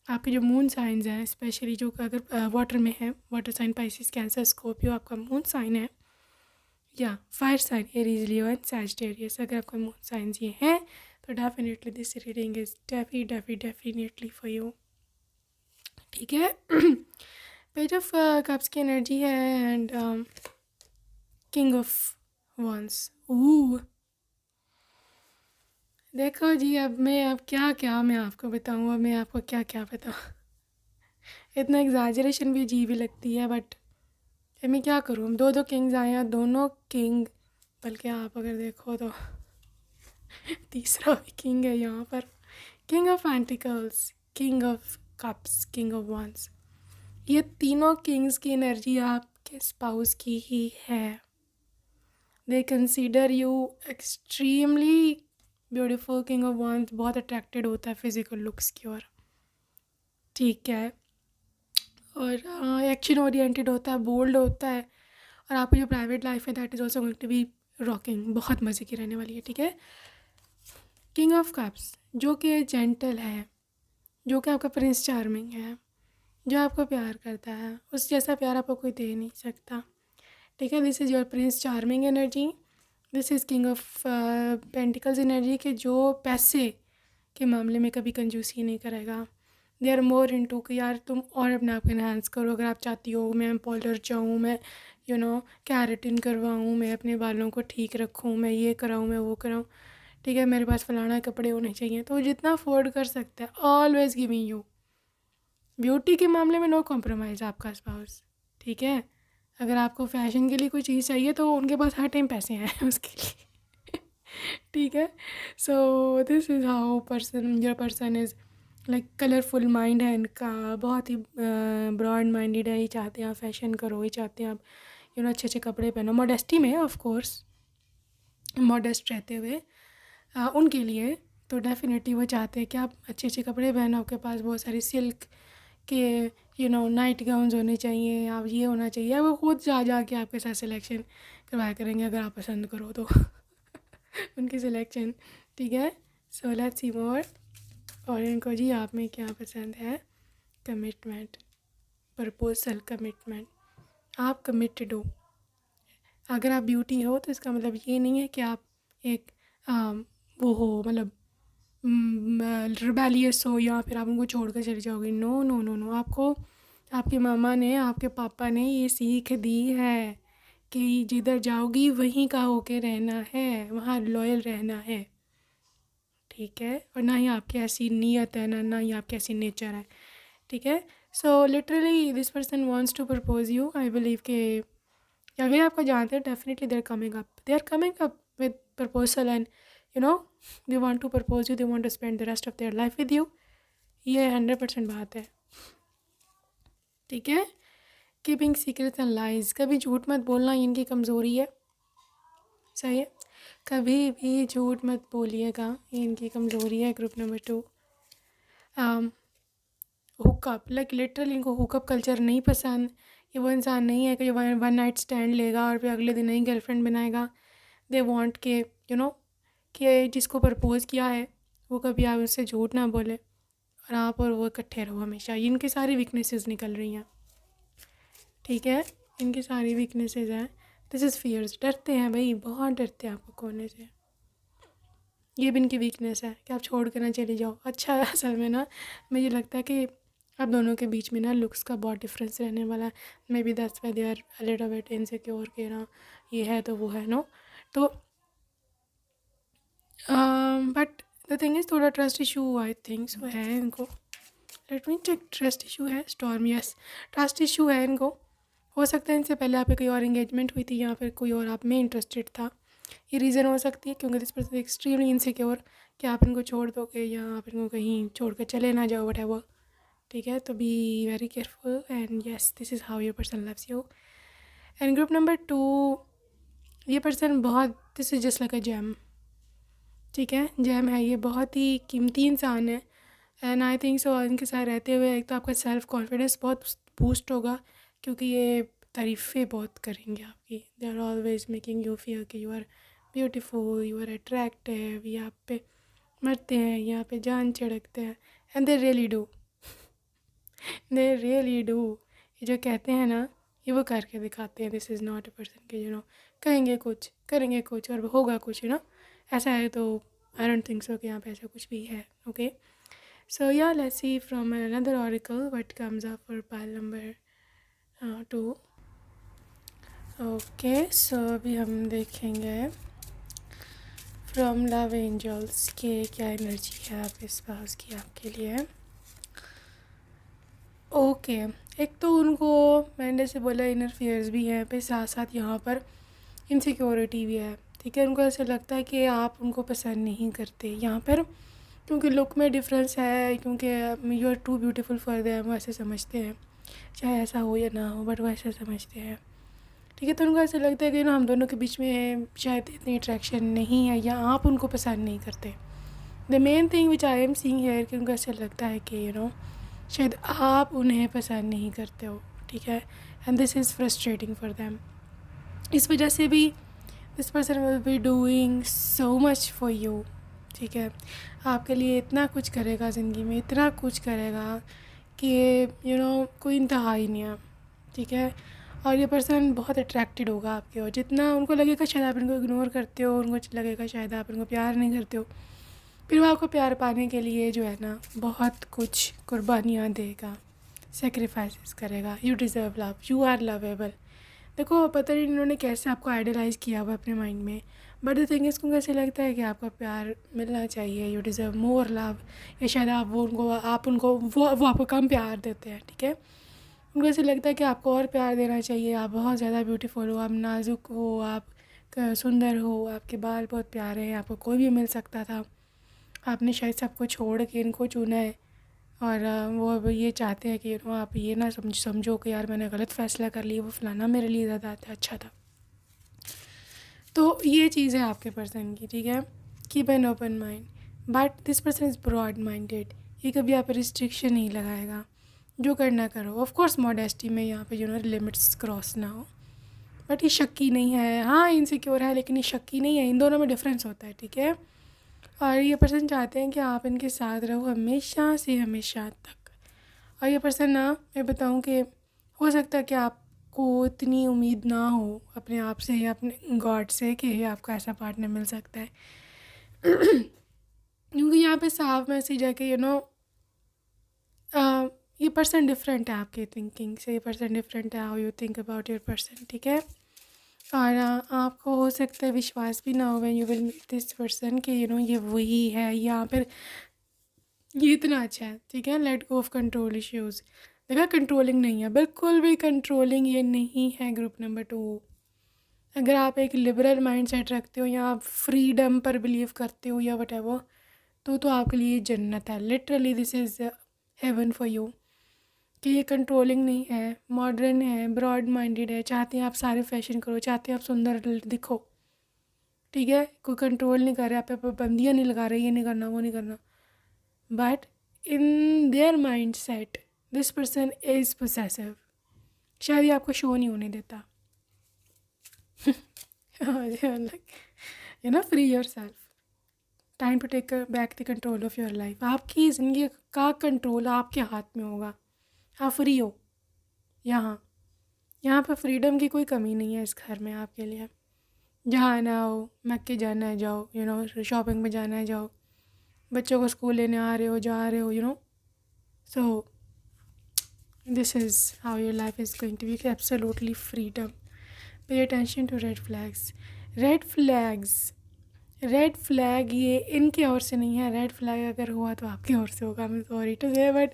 आपके जो मून साइंस हैं, स्पेशली जो अगर वाटर में है, water sign, Pisces, Cancer, Scorpio आपका मून साइन है, या fire sign, Aries, Leo and Sagittarius, अगर आपका मून साइंस ये हैं तो definitely this reading is definitely for you, ठीक है। पेज ऑफ कप्स की एनर्जी है, एंड किंग ऑफ वंस। देखो जी, अब मैं आपको बताऊँ, अब मैं आपको क्या बताऊँ। इतना एग्जैजरेशन भी अजीब ही लगती है, बट मैं क्या करूँ, हम दो किंग्स आए हैं, दोनों किंग, बल्कि आप अगर देखो तो तीसरा भी किंग है यहाँ पर, king of pentacles, king of cups, king of wands. ये तीनों किंग्स की एनर्जी आपके स्पाउस की ही है। They consider you extremely beautiful. King of wands बहुत अट्रैक्टेड होता है फिज़िकल लुक्स की ओर, ठीक है, और एक्शन ओरिएंटेड होता है, बोल्ड होता है, और आपकी जो प्राइवेट लाइफ है that is also going to be rocking, बहुत मज़े की रहने वाली है, ठीक है। किंग ऑफ कप्स जो कि जेंटल है, जो कि आपका प्रिंस चार्मिंग है, जो आपको प्यार करता है, उस जैसा प्यार आपको कोई दे नहीं सकता, ठीक है। This is your Prince charming energy. This is king of pentacles energy, के जो पैसे के मामले में कभी कंजूसी नहीं करेगा। दे आर मोर इनटू कि यार तुम और अपने आप को इन्हांस करो, अगर आप चाहती हो मैं पॉलर जाऊँ, मैं कैरेटिन करवाऊँ, मैं अपने बालों को ठीक रखूँ, मैं ये कराऊँ, मैं वो कराऊँ, ठीक है, मेरे पास फलाना कपड़े होने चाहिए, तो जितना अफोर्ड कर सकता है ऑलवेज गिविंग यू। ब्यूटी के मामले में नो कॉम्प्रोमाइज़ आपका स्पाउस, ठीक है। अगर आपको फैशन के लिए कोई चीज़ चाहिए तो उनके पास हर टाइम पैसे हैं उसके लिए ठीक है। So this is how person is like colourful mind है इनका, बहुत ही ब्रॉड माइंडेड है। ये चाहते हैं आप फैशन करो, ये चाहते हैं आप अच्छे अच्छे कपड़े पहनो, मॉडेस्टी में ऑफ कोर्स, मॉडेस्ट रहते हुए उनके लिए तो डेफिनेटली वो चाहते हैं कि आप अच्छे अच्छे कपड़े पहनो, आपके पास बहुत सारी सिल्क के नाइट गाउन्स होने चाहिए, आप ये होना चाहिए। वो खुद जा के आपके साथ सिलेक्शन करवाया करेंगे अगर आप पसंद करो तो उनकी सिलेक्शन, ठीक है। सो लेट्स सी मोर। और इनको जी आप में क्या पसंद है? Commitment, proposal, commitment. आप कमिटेड हो। अगर आप ब्यूटी हो तो इसका मतलब ये नहीं है कि आप एक वो हो, मतलब रिबेलियस हो या फिर आप उनको छोड़ कर चले जाओगे। नो नो नो नो, आपको आपकी मामा ने, आपके पापा ने ये सीख दी है कि जिधर जाओगी वहीं का होके रहना है, वहाँ लॉयल रहना है, ठीक है। और ना ही आपकी ऐसी नीयत है, ना ही आपकी ऐसी नेचर है, ठीक है। So literally this person wants to propose you. I believe कि अगर आपको जानते हैं definitely they are coming up with proposal and they want to propose you, they want to spend the rest of their life with you. ये 100% बात है, ठीक है। कीपिंग सीक्रेट्स एंड लाइज, कभी झूठ मत बोलना, ये इनकी कमज़ोरी है, सही है। कभी भी झूठ मत बोलिएगा, ये इनकी कमज़ोरी है। Group number 2, hookup, like literally इनको हुकअप कल्चर नहीं पसंद। ये वो इंसान नहीं है कि जो वन नाइट स्टैंड लेगा और फिर अगले दिन नई गर्लफ्रेंड बनाएगा। दे वांट के कि जिसको प्रपोज़ किया है वो कभी आप उससे झूठ ना बोले और आप और वो इकट्ठे रहो हमेशा। ये इनकी सारी वीकनेसेस निकल रही हैं, ठीक है। इनकी सारी वीकनेसेस हैं। दिस इज़ फियर्स, डरते हैं भाई, बहुत डरते हैं आपको खोने से। ये भी इनकी वीकनेस है कि आप छोड़ कर ना चली जाओ। अच्छा असल में ना मुझे लगता है कि आप दोनों के बीच में ना लुक्स का बहुत डिफरेंस रहने वाला है। Maybe that's why they are a little bit insecure कि ना ये है तो वो है, नो। तो बट द थिंग इज़ थोड़ा trust issue I think so है इनको। Let me check, trust issue है स्टॉर्म, यस ट्रस्ट इशू है इनको। हो सकता है इनसे पहले आपकी कोई और एंगेजमेंट हुई थी या फिर कोई और आप में इंटरेस्टेड था। ये रीज़न हो सकती है क्योंकि दिस पर्सन एक्सट्रीमली इनसिक्योर कि आप इनको छोड़ दोगे या आप इनको कहीं छोड़ कर चले ना जाओ, वट, ठीक है। तो be very careful and yes this is how your person loves you. And group number 2, ये पर्सन बहुत, this is just like a jam, ठीक है। जैम है, ये बहुत ही कीमती इंसान है। एंड आई थिंक सो इनके साथ रहते हुए एक तो आपका सेल्फ कॉन्फिडेंस बहुत बूस्ट होगा क्योंकि ये तारीफ़ें बहुत करेंगे आपकी। They are always making you feel कि you are beautiful, you are attractive, ये आप पे मरते हैं, यहाँ पे जान छिड़कते हैं। And they really do, they really do. ये जो कहते हैं ना ये वो करके दिखाते हैं। This is not a person के कहेंगे कुछ, करेंगे कुछ और होगा कुछ, ऐसा है। तो आई डोंट थिंक सो कि यहाँ पे ऐसा कुछ भी है, okay. So yeah, let's see from another oracle what comes up for pile number 2. Okay, so अभी हम देखेंगे from love angels के क्या एनर्जी है आप इस पास की आपके लिए। ओके, एक तो उनको मैंने जैसे बोला इनर फियर्स भी हैं, पे साथ साथ यहाँ पर इनसिक्योरिटी भी है, ठीक है। उनको ऐसा लगता है कि आप उनको पसंद नहीं करते यहाँ पर क्योंकि लुक में डिफरेंस है, क्योंकि you are too beautiful for them, वो ऐसे समझते हैं। चाहे ऐसा हो या ना हो बट वो ऐसा समझते हैं, ठीक है। तो उनको ऐसा लगता है कि हम दोनों के बीच में शायद इतनी अट्रैक्शन नहीं है या आप उनको पसंद नहीं करते। The main thing which I am seeing here कि उनको ऐसा लगता है कि शायद आप उन्हें पसंद नहीं करते हो, ठीक है। And this is frustrating for them. इस वजह से भी this person will be doing so much for you, ठीक है। आपके लिए इतना कुछ करेगा ज़िंदगी में, इतना कुछ करेगा कि कोई इंतहा ही नहीं है, ठीक है। और ये पर्सन बहुत अट्रैक्टेड होगा आपके ओर। जितना उनको लगेगा शायद आप इनको इग्नोर करते हो, उनको लगेगा शायद आप इनको प्यार नहीं करते हो, फिर वो आपको प्यार पाने के लिए ना बहुत कुछ कुर्बानियाँ देगा, सेक्रीफाइसेस करेगा। You deserve love, you are lovable. देखो पता नहीं इन्होंने कैसे आपको आइडलाइज़ किया हुआ अपने माइंड में, बट द थिंग इसको कैसे लगता है कि आपका प्यार मिलना चाहिए, यू डिज़र्व मोर लव, या शायद आप उनको वो आपको कम प्यार देते हैं, ठीक है। उनको ऐसे लगता है कि आपको और प्यार देना चाहिए, आप बहुत ज़्यादा ब्यूटीफुल हो, आप नाजुक हो, आप सुंदर हो, आपके बाल बहुत प्यारे हैं, आपको कोई भी मिल सकता था, आपने शायद सबको छोड़ के इनको चुना है। और वो अब ये चाहते हैं कि आप ये ना समझो कि यार मैंने गलत फ़ैसला कर लिया, वो फलाना मेरे लिए ज़्यादा अच्छा था। तो ये चीज़ है आपके पर्सन की, ठीक है। Keep an open mind, but this person is broad minded. ये कभी आप रिस्ट्रिक्शन नहीं लगाएगा, जो करना करो। ऑफ कोर्स मॉडेस्टी में यहाँ पे लिमिट्स क्रॉस ना हो, बट ये शक्की नहीं है, हाँ इनसिक्योर है, लेकिन ये शक्की नहीं है। इन दोनों में डिफरेंस होता है, ठीक है। और ये पर्सन चाहते हैं कि आप इनके साथ रहो हमेशा से हमेशा तक। और ये पर्सन ना, मैं बताऊँ कि हो सकता है कि आपको इतनी उम्मीद ना हो अपने आप से या अपने गॉड से कि आपको ऐसा पार्टनर मिल सकता है। क्योंकि यहाँ पे साफ मैसेज है कि ये पर्सन डिफरेंट है आपके थिंकिंग से, ये पर्सन डिफरेंट है how you think about your person, ठीक है। और आपको हो सकता है विश्वास भी ना हो when you will meet this person कि ये वही है, या फिर ये इतना अच्छा है, ठीक है। Let go of control issues. देखा, कंट्रोलिंग नहीं है, बिल्कुल भी कंट्रोलिंग ये नहीं है ग्रुप नंबर 2। अगर आप एक लिबरल माइंडसेट रखते हो या आप फ्रीडम पर बिलीव करते हो या वटेवर, तो आपके लिए जन्नत है। Literally this is haven for you. कि ये कंट्रोलिंग नहीं है, मॉडर्न है, ब्रॉड माइंडेड है, चाहते हैं आप सारे फैशन करो, चाहते हैं आप सुंदर दिखो, ठीक है। कोई कंट्रोल नहीं कर रहा, आप पे पाबंदियाँ नहीं लगा रहे, ये नहीं करना वो नहीं करना। But in their mindset this person is possessive. शायद ये आपको शो नहीं होने देता। Free yourself, time to take back the control of your life. आपकी ज़िंदगी का कंट्रोल आपके हाथ में होगा, आप फ्री हो। यहाँ पर फ्रीडम की कोई कमी नहीं है इस घर में आपके लिए। जहाँ आना हो, मक्के जाना है जाओ, शॉपिंग में जाना है जाओ, बच्चों को स्कूल लेने आ रहे हो जा रहे हो, so this is how your life is going to be, absolutely freedom. Pay attention to red flags. Red flag ये इनकी ओर से नहीं है, रेड फ्लैग अगर हुआ तो आपकी ओर से होगा। मैं सॉरी टू से, बट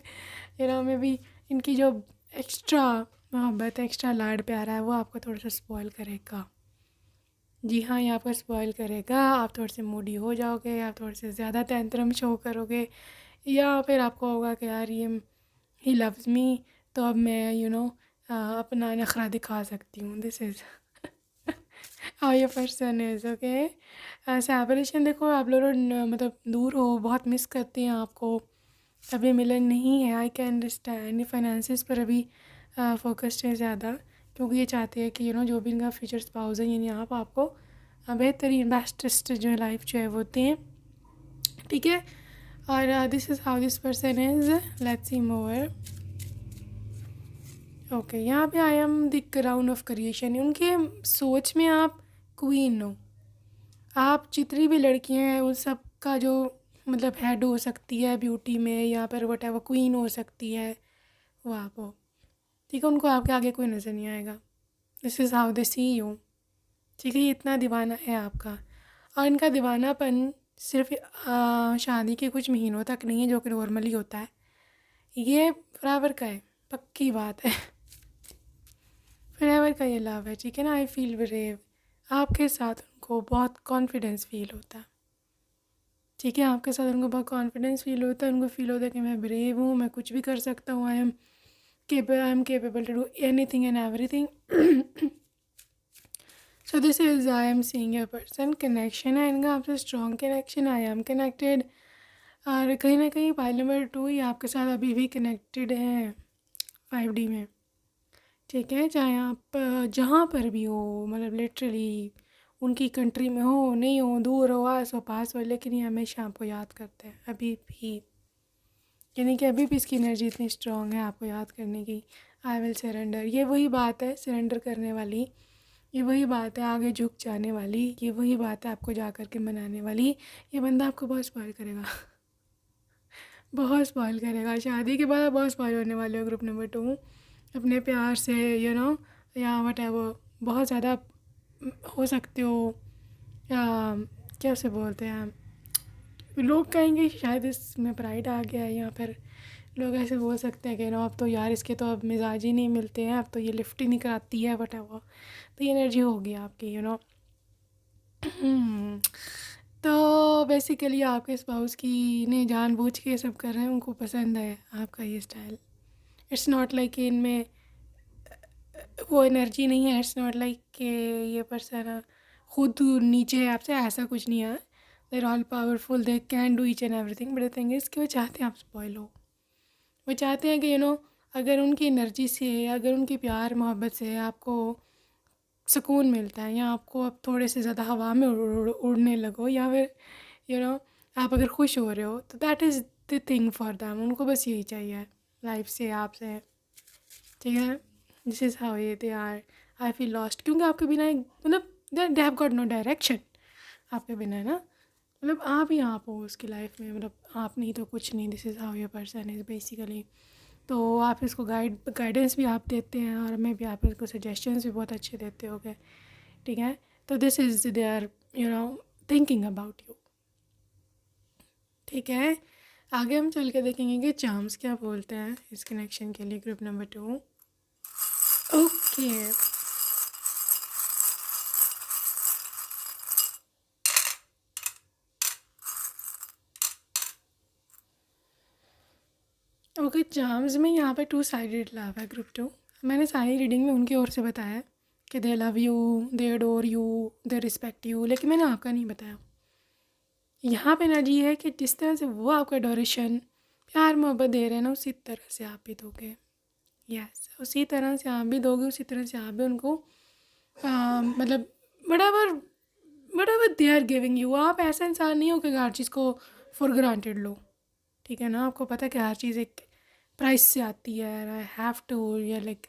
मे बी इनकी जो एक्स्ट्रा मोहब्बत, एक्स्ट्रा लाड प्यारा है, वो आपको थोड़ा सा स्पॉइल करेगा। जी हाँ, ये आपको स्पॉइल करेगा। आप थोड़े से मूडी हो जाओगे, आप थोड़े से ज़्यादा टेंट्रम शो करोगे, या फिर आपको होगा कि यार ये ही लव्स मी, तो अब मैं अपना नखरा दिखा सकती हूँ। This is how your person is, okay. Separation देखो, आप लोग मतलब दूर हो, बहुत मिस करते हैं आपको, अभी मिलन नहीं है। I can understand. फाइनेंसिस पर अभी फोकस्ड है ज़्यादा, क्योंकि ये चाहते हैं कि जो भी इनका फ्यूचर स्पाउस है, यानी आप आपको बेहतरीन बेस्टेस्ट जो है लाइफ जो है वो दें, ठीक है। और this is how this person is. Let's see more. Okay, यहाँ पे I am the crown of creation. उनके सोच में आप क्वीन हो, आप जितनी भी लड़कियां हैं उन सब का जो हेड हो सकती है ब्यूटी में, या फिर वट एवर क्वीन हो सकती है, वो आप हो, ठीक है। उनको आपके आगे कोई नज़र नहीं आएगा। This is how they see you, ठीक है। ये इतना दीवाना है आपका, और इनका दीवानापन सिर्फ शादी के कुछ महीनों तक नहीं है, जो कि नॉर्मली होता है। ये फॉरएवर का है, पक्की बात है। फॉरएवर का ये लव है, ठीक है ना। आई फील ब्रेव, आपके साथ उनको बहुत कॉन्फिडेंस फील होता है, ठीक है। आपके साथ उनको बहुत कॉन्फिडेंस फील होता है, उनको फील होता है कि मैं ब्रेव हूँ, मैं कुछ भी कर सकता हूँ, I am capable to do anything and everything. So this is I am seeing a person. Connection है इनका आपसे, strong connection, I am connected. और कहीं ना कहीं पाइल नंबर 2 ही आपके साथ अभी भी कनेक्टेड है 5D में, ठीक है। चाहे आप जहाँ पर भी हो, लिटरली उनकी कंट्री में हो, नहीं हो, दूर हो, आस हो, पास हो, लेकिन ये हमेशा आपको याद करते हैं अभी भी। यानी कि अभी भी इसकी एनर्जी इतनी स्ट्रॉन्ग है आपको याद करने की। आई विल सरेंडर, ये वही बात है सरेंडर करने वाली, ये वही बात है आगे झुक जाने वाली, ये वही बात है आपको जा कर के मनाने वाली। ये बंदा आपको बहुत स्पॉइल करेगा, बहुत स्पॉइल करेगा। शादी के बाद आप बहुत स्पॉइल होने वाले हो ग्रुप नंबर 2, अपने प्यार से या वट एवर। बहुत ज़्यादा हो सकते हो या क्या उसे बोलते हैं, लोग कहेंगे शायद इसमें प्राइड आ गया है, या फिर लोग ऐसे बोल सकते हैं कि नो अब तो यार इसके तो अब मिजाज ही नहीं मिलते हैं, अब तो ये लिफ्ट ही नहीं कराती है वट एवर। तो ये एनर्जी होगी आपकी, यू नो। तो बेसिकली आपके स्पाउस की ने जानबूझ के ये सब कर रहे हैं, उनको पसंद है आपका ये स्टाइल। इट्स नॉट लाइक कि इनमें वो एनर्जी नहीं है, इट्स नॉट लाइक कि ये पर्सन खुद नीचे है आपसे, ऐसा कुछ नहीं है। They are all powerful, they can do each and everything, but the thing is कि वो चाहते हैं आप स्पॉइल हो। वो चाहते हैं कि यू नो अगर उनकी एनर्जी से, अगर उनकी प्यार मोहब्बत से आपको सुकून मिलता है, या आपको अब थोड़े से ज़्यादा हवा में उड़ने लगो, या फिर यू नो आप अगर खुश हो रहे हो, तो that is the thing for them. उनको बस यही चाहिए लाइफ से, आपसे, ठीक है। दिस इज़ हाउ ये they are. I feel lost, क्योंकि आपके बिना एक मतलब they have got no direction. आपके बिना है ना, मतलब आप ही आप हो उसकी लाइफ में, मतलब आप नहीं तो कुछ नहीं। This is how your person is basically. तो आप इसको गाइडेंस भी आप देते हैं, और मैं भी आप इसको सजेशंस भी बहुत अच्छे देते हो गए, ठीक है। तो this is they are you know thinking about you, ठीक है। आगे हम चल के देखेंगे कि चार्म्स क्या बोलते हैं इस कनेक्शन के लिए, group number 2। Okay, okay. Charms में यहाँ पे 2 साइडेड लव है, ग्रुप 2। मैंने सारी रीडिंग में उनकी ओर से बताया कि दे love you, they adore you, they respect you, लेकिन मैंने आपका नहीं बताया। यहाँ पे एनर्जी है कि जिस तरह से वो आपका अडोरेशन, प्यार मोहब्बत दे रहे हैं ना, उसी तरह से आप भी दोगे। यस, उसी तरह से आप भी दोगे, उसी तरह से आप भी उनको मतलब whatever they are giving you. आप ऐसा इंसान नहीं हो कि हर चीज़ को फॉर ग्रांटेड लो, ठीक है ना। आपको पता है कि हर चीज़ एक प्राइस से आती है। आई हैव टू या like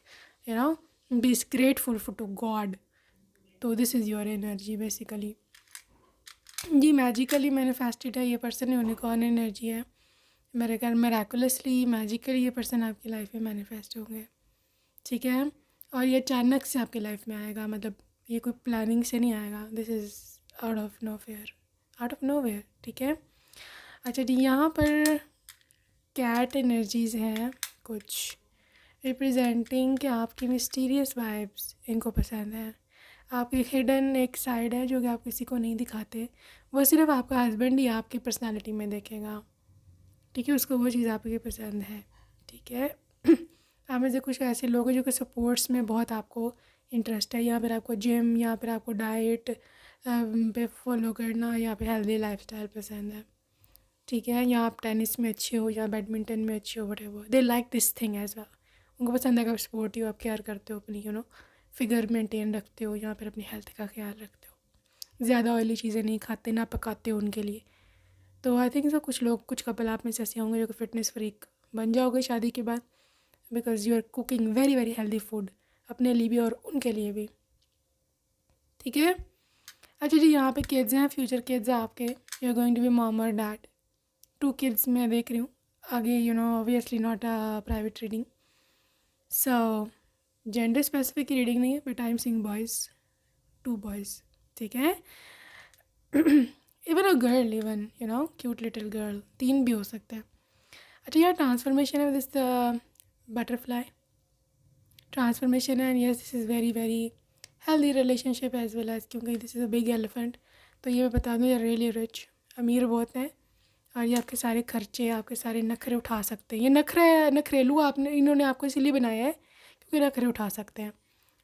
you know be grateful for to God. तो this is your energy basically. ये मैजिकली मैनिफेस्टेड है, ये पर्सन यूनिकॉर्न एनर्जी है। मेरे ख्याल मेराकुलसली मैजिकली ये पर्सन आपकी लाइफ में मैनिफेस्ट होंगे, ठीक है। और ये अचानक से आपकी लाइफ में आएगा, मतलब ये कोई प्लानिंग से नहीं आएगा। This is out of nowhere, out of nowhere, ठीक है। अच्छा जी, यहाँ पर कैट एनर्जीज़ हैं कुछ, रिप्रेजेंटिंग कि आपकी मिस्टीरियस वाइब्स इनको पसंद है। आपकी हिडन एक साइड है जो कि आप किसी को नहीं दिखाते, वो सिर्फ आपका हस्बैंड ही आपकी पर्सनालिटी में देखेगा, ठीक है। उसको वो चीज़ आपकी पसंद है, ठीक है। आप में से कुछ ऐसे लोग हैं जो कि स्पोर्ट्स में बहुत आपको इंटरेस्ट है, या फिर आपको जिम, या फिर आपको डाइट पे फॉलो करना, या फिर हेल्दी लाइफस्टाइल पसंद है, ठीक है। या आप टेनिस में अच्छे हो, या बैडमिंटन में अच्छे हो, whatever they like this thing as well. उनको पसंद है कि आप स्पोर्टिव, आप केयर करते हो अपनी, यू नो फिगर मेंटेन रखते हो, या फिर अपनी हेल्थ का ख्याल रखते हो, ज़्यादा ऑयली चीज़ें नहीं खाते, ना पकाते हो उनके लिए। तो आई थिंक सो कुछ लोग, कुछ कपल आप में से ऐसे होंगे जो कि फ़िटनेस फ्रीक बन जाओगे शादी के बाद, because you are cooking very very healthy food अपने लिए भी और उनके लिए भी, ठीक है। अच्छा जी, यहाँ पे किड्स हैं, फ्यूचर किड्स हैं आपके। You are going to be mom और डैड। 2 किड्स मैं देख रही हूँ आगे, you know obviously not a private reading, so gender specific की रीडिंग नहीं है, but I am seeing boys, 2 boys, ठीक है। Even a girl, even you know cute little girl, 3 भी हो सकते हैं। अच्छा, यार ट्रांसफॉर्मेशन है, दिस बटरफ्लाई ट्रांसफॉर्मेशन है, and yes this is very very healthy relationship as well as, क्योंकि this is a big elephant. तो ये मैं बता दूँ, ये रियली रिच, अमीर बहुत हैं, और ये आपके सारे खर्चे, आपके सारे नखरे उठा सकते हैं। ये नखरेलू आपने, इन्होंने आपको इसीलिए बनाया है क्योंकि नखरे उठा सकते हैं,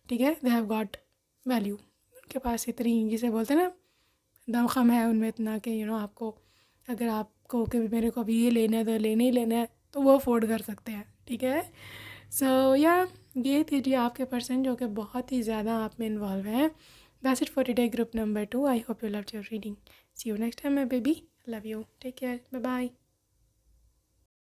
ठीक है। दे हैव गॉट वैल्यू, उनके पास इतनी, जिसे बोलते हैं ना, दमखम है उनमें इतना कि यू नो आपको, अगर आपको कि मेरे को अभी ये लेना है तो लेना ही लेना है, तो वो अफोर्ड कर सकते हैं, ठीक है। सो या ये थी जी आपके पर्सन जो कि बहुत ही ज़्यादा आप में इन्वॉल्व हैं। That's it for today, group number 2। I hope you loved your reading. See you next time my baby, love you, take care, bye bye.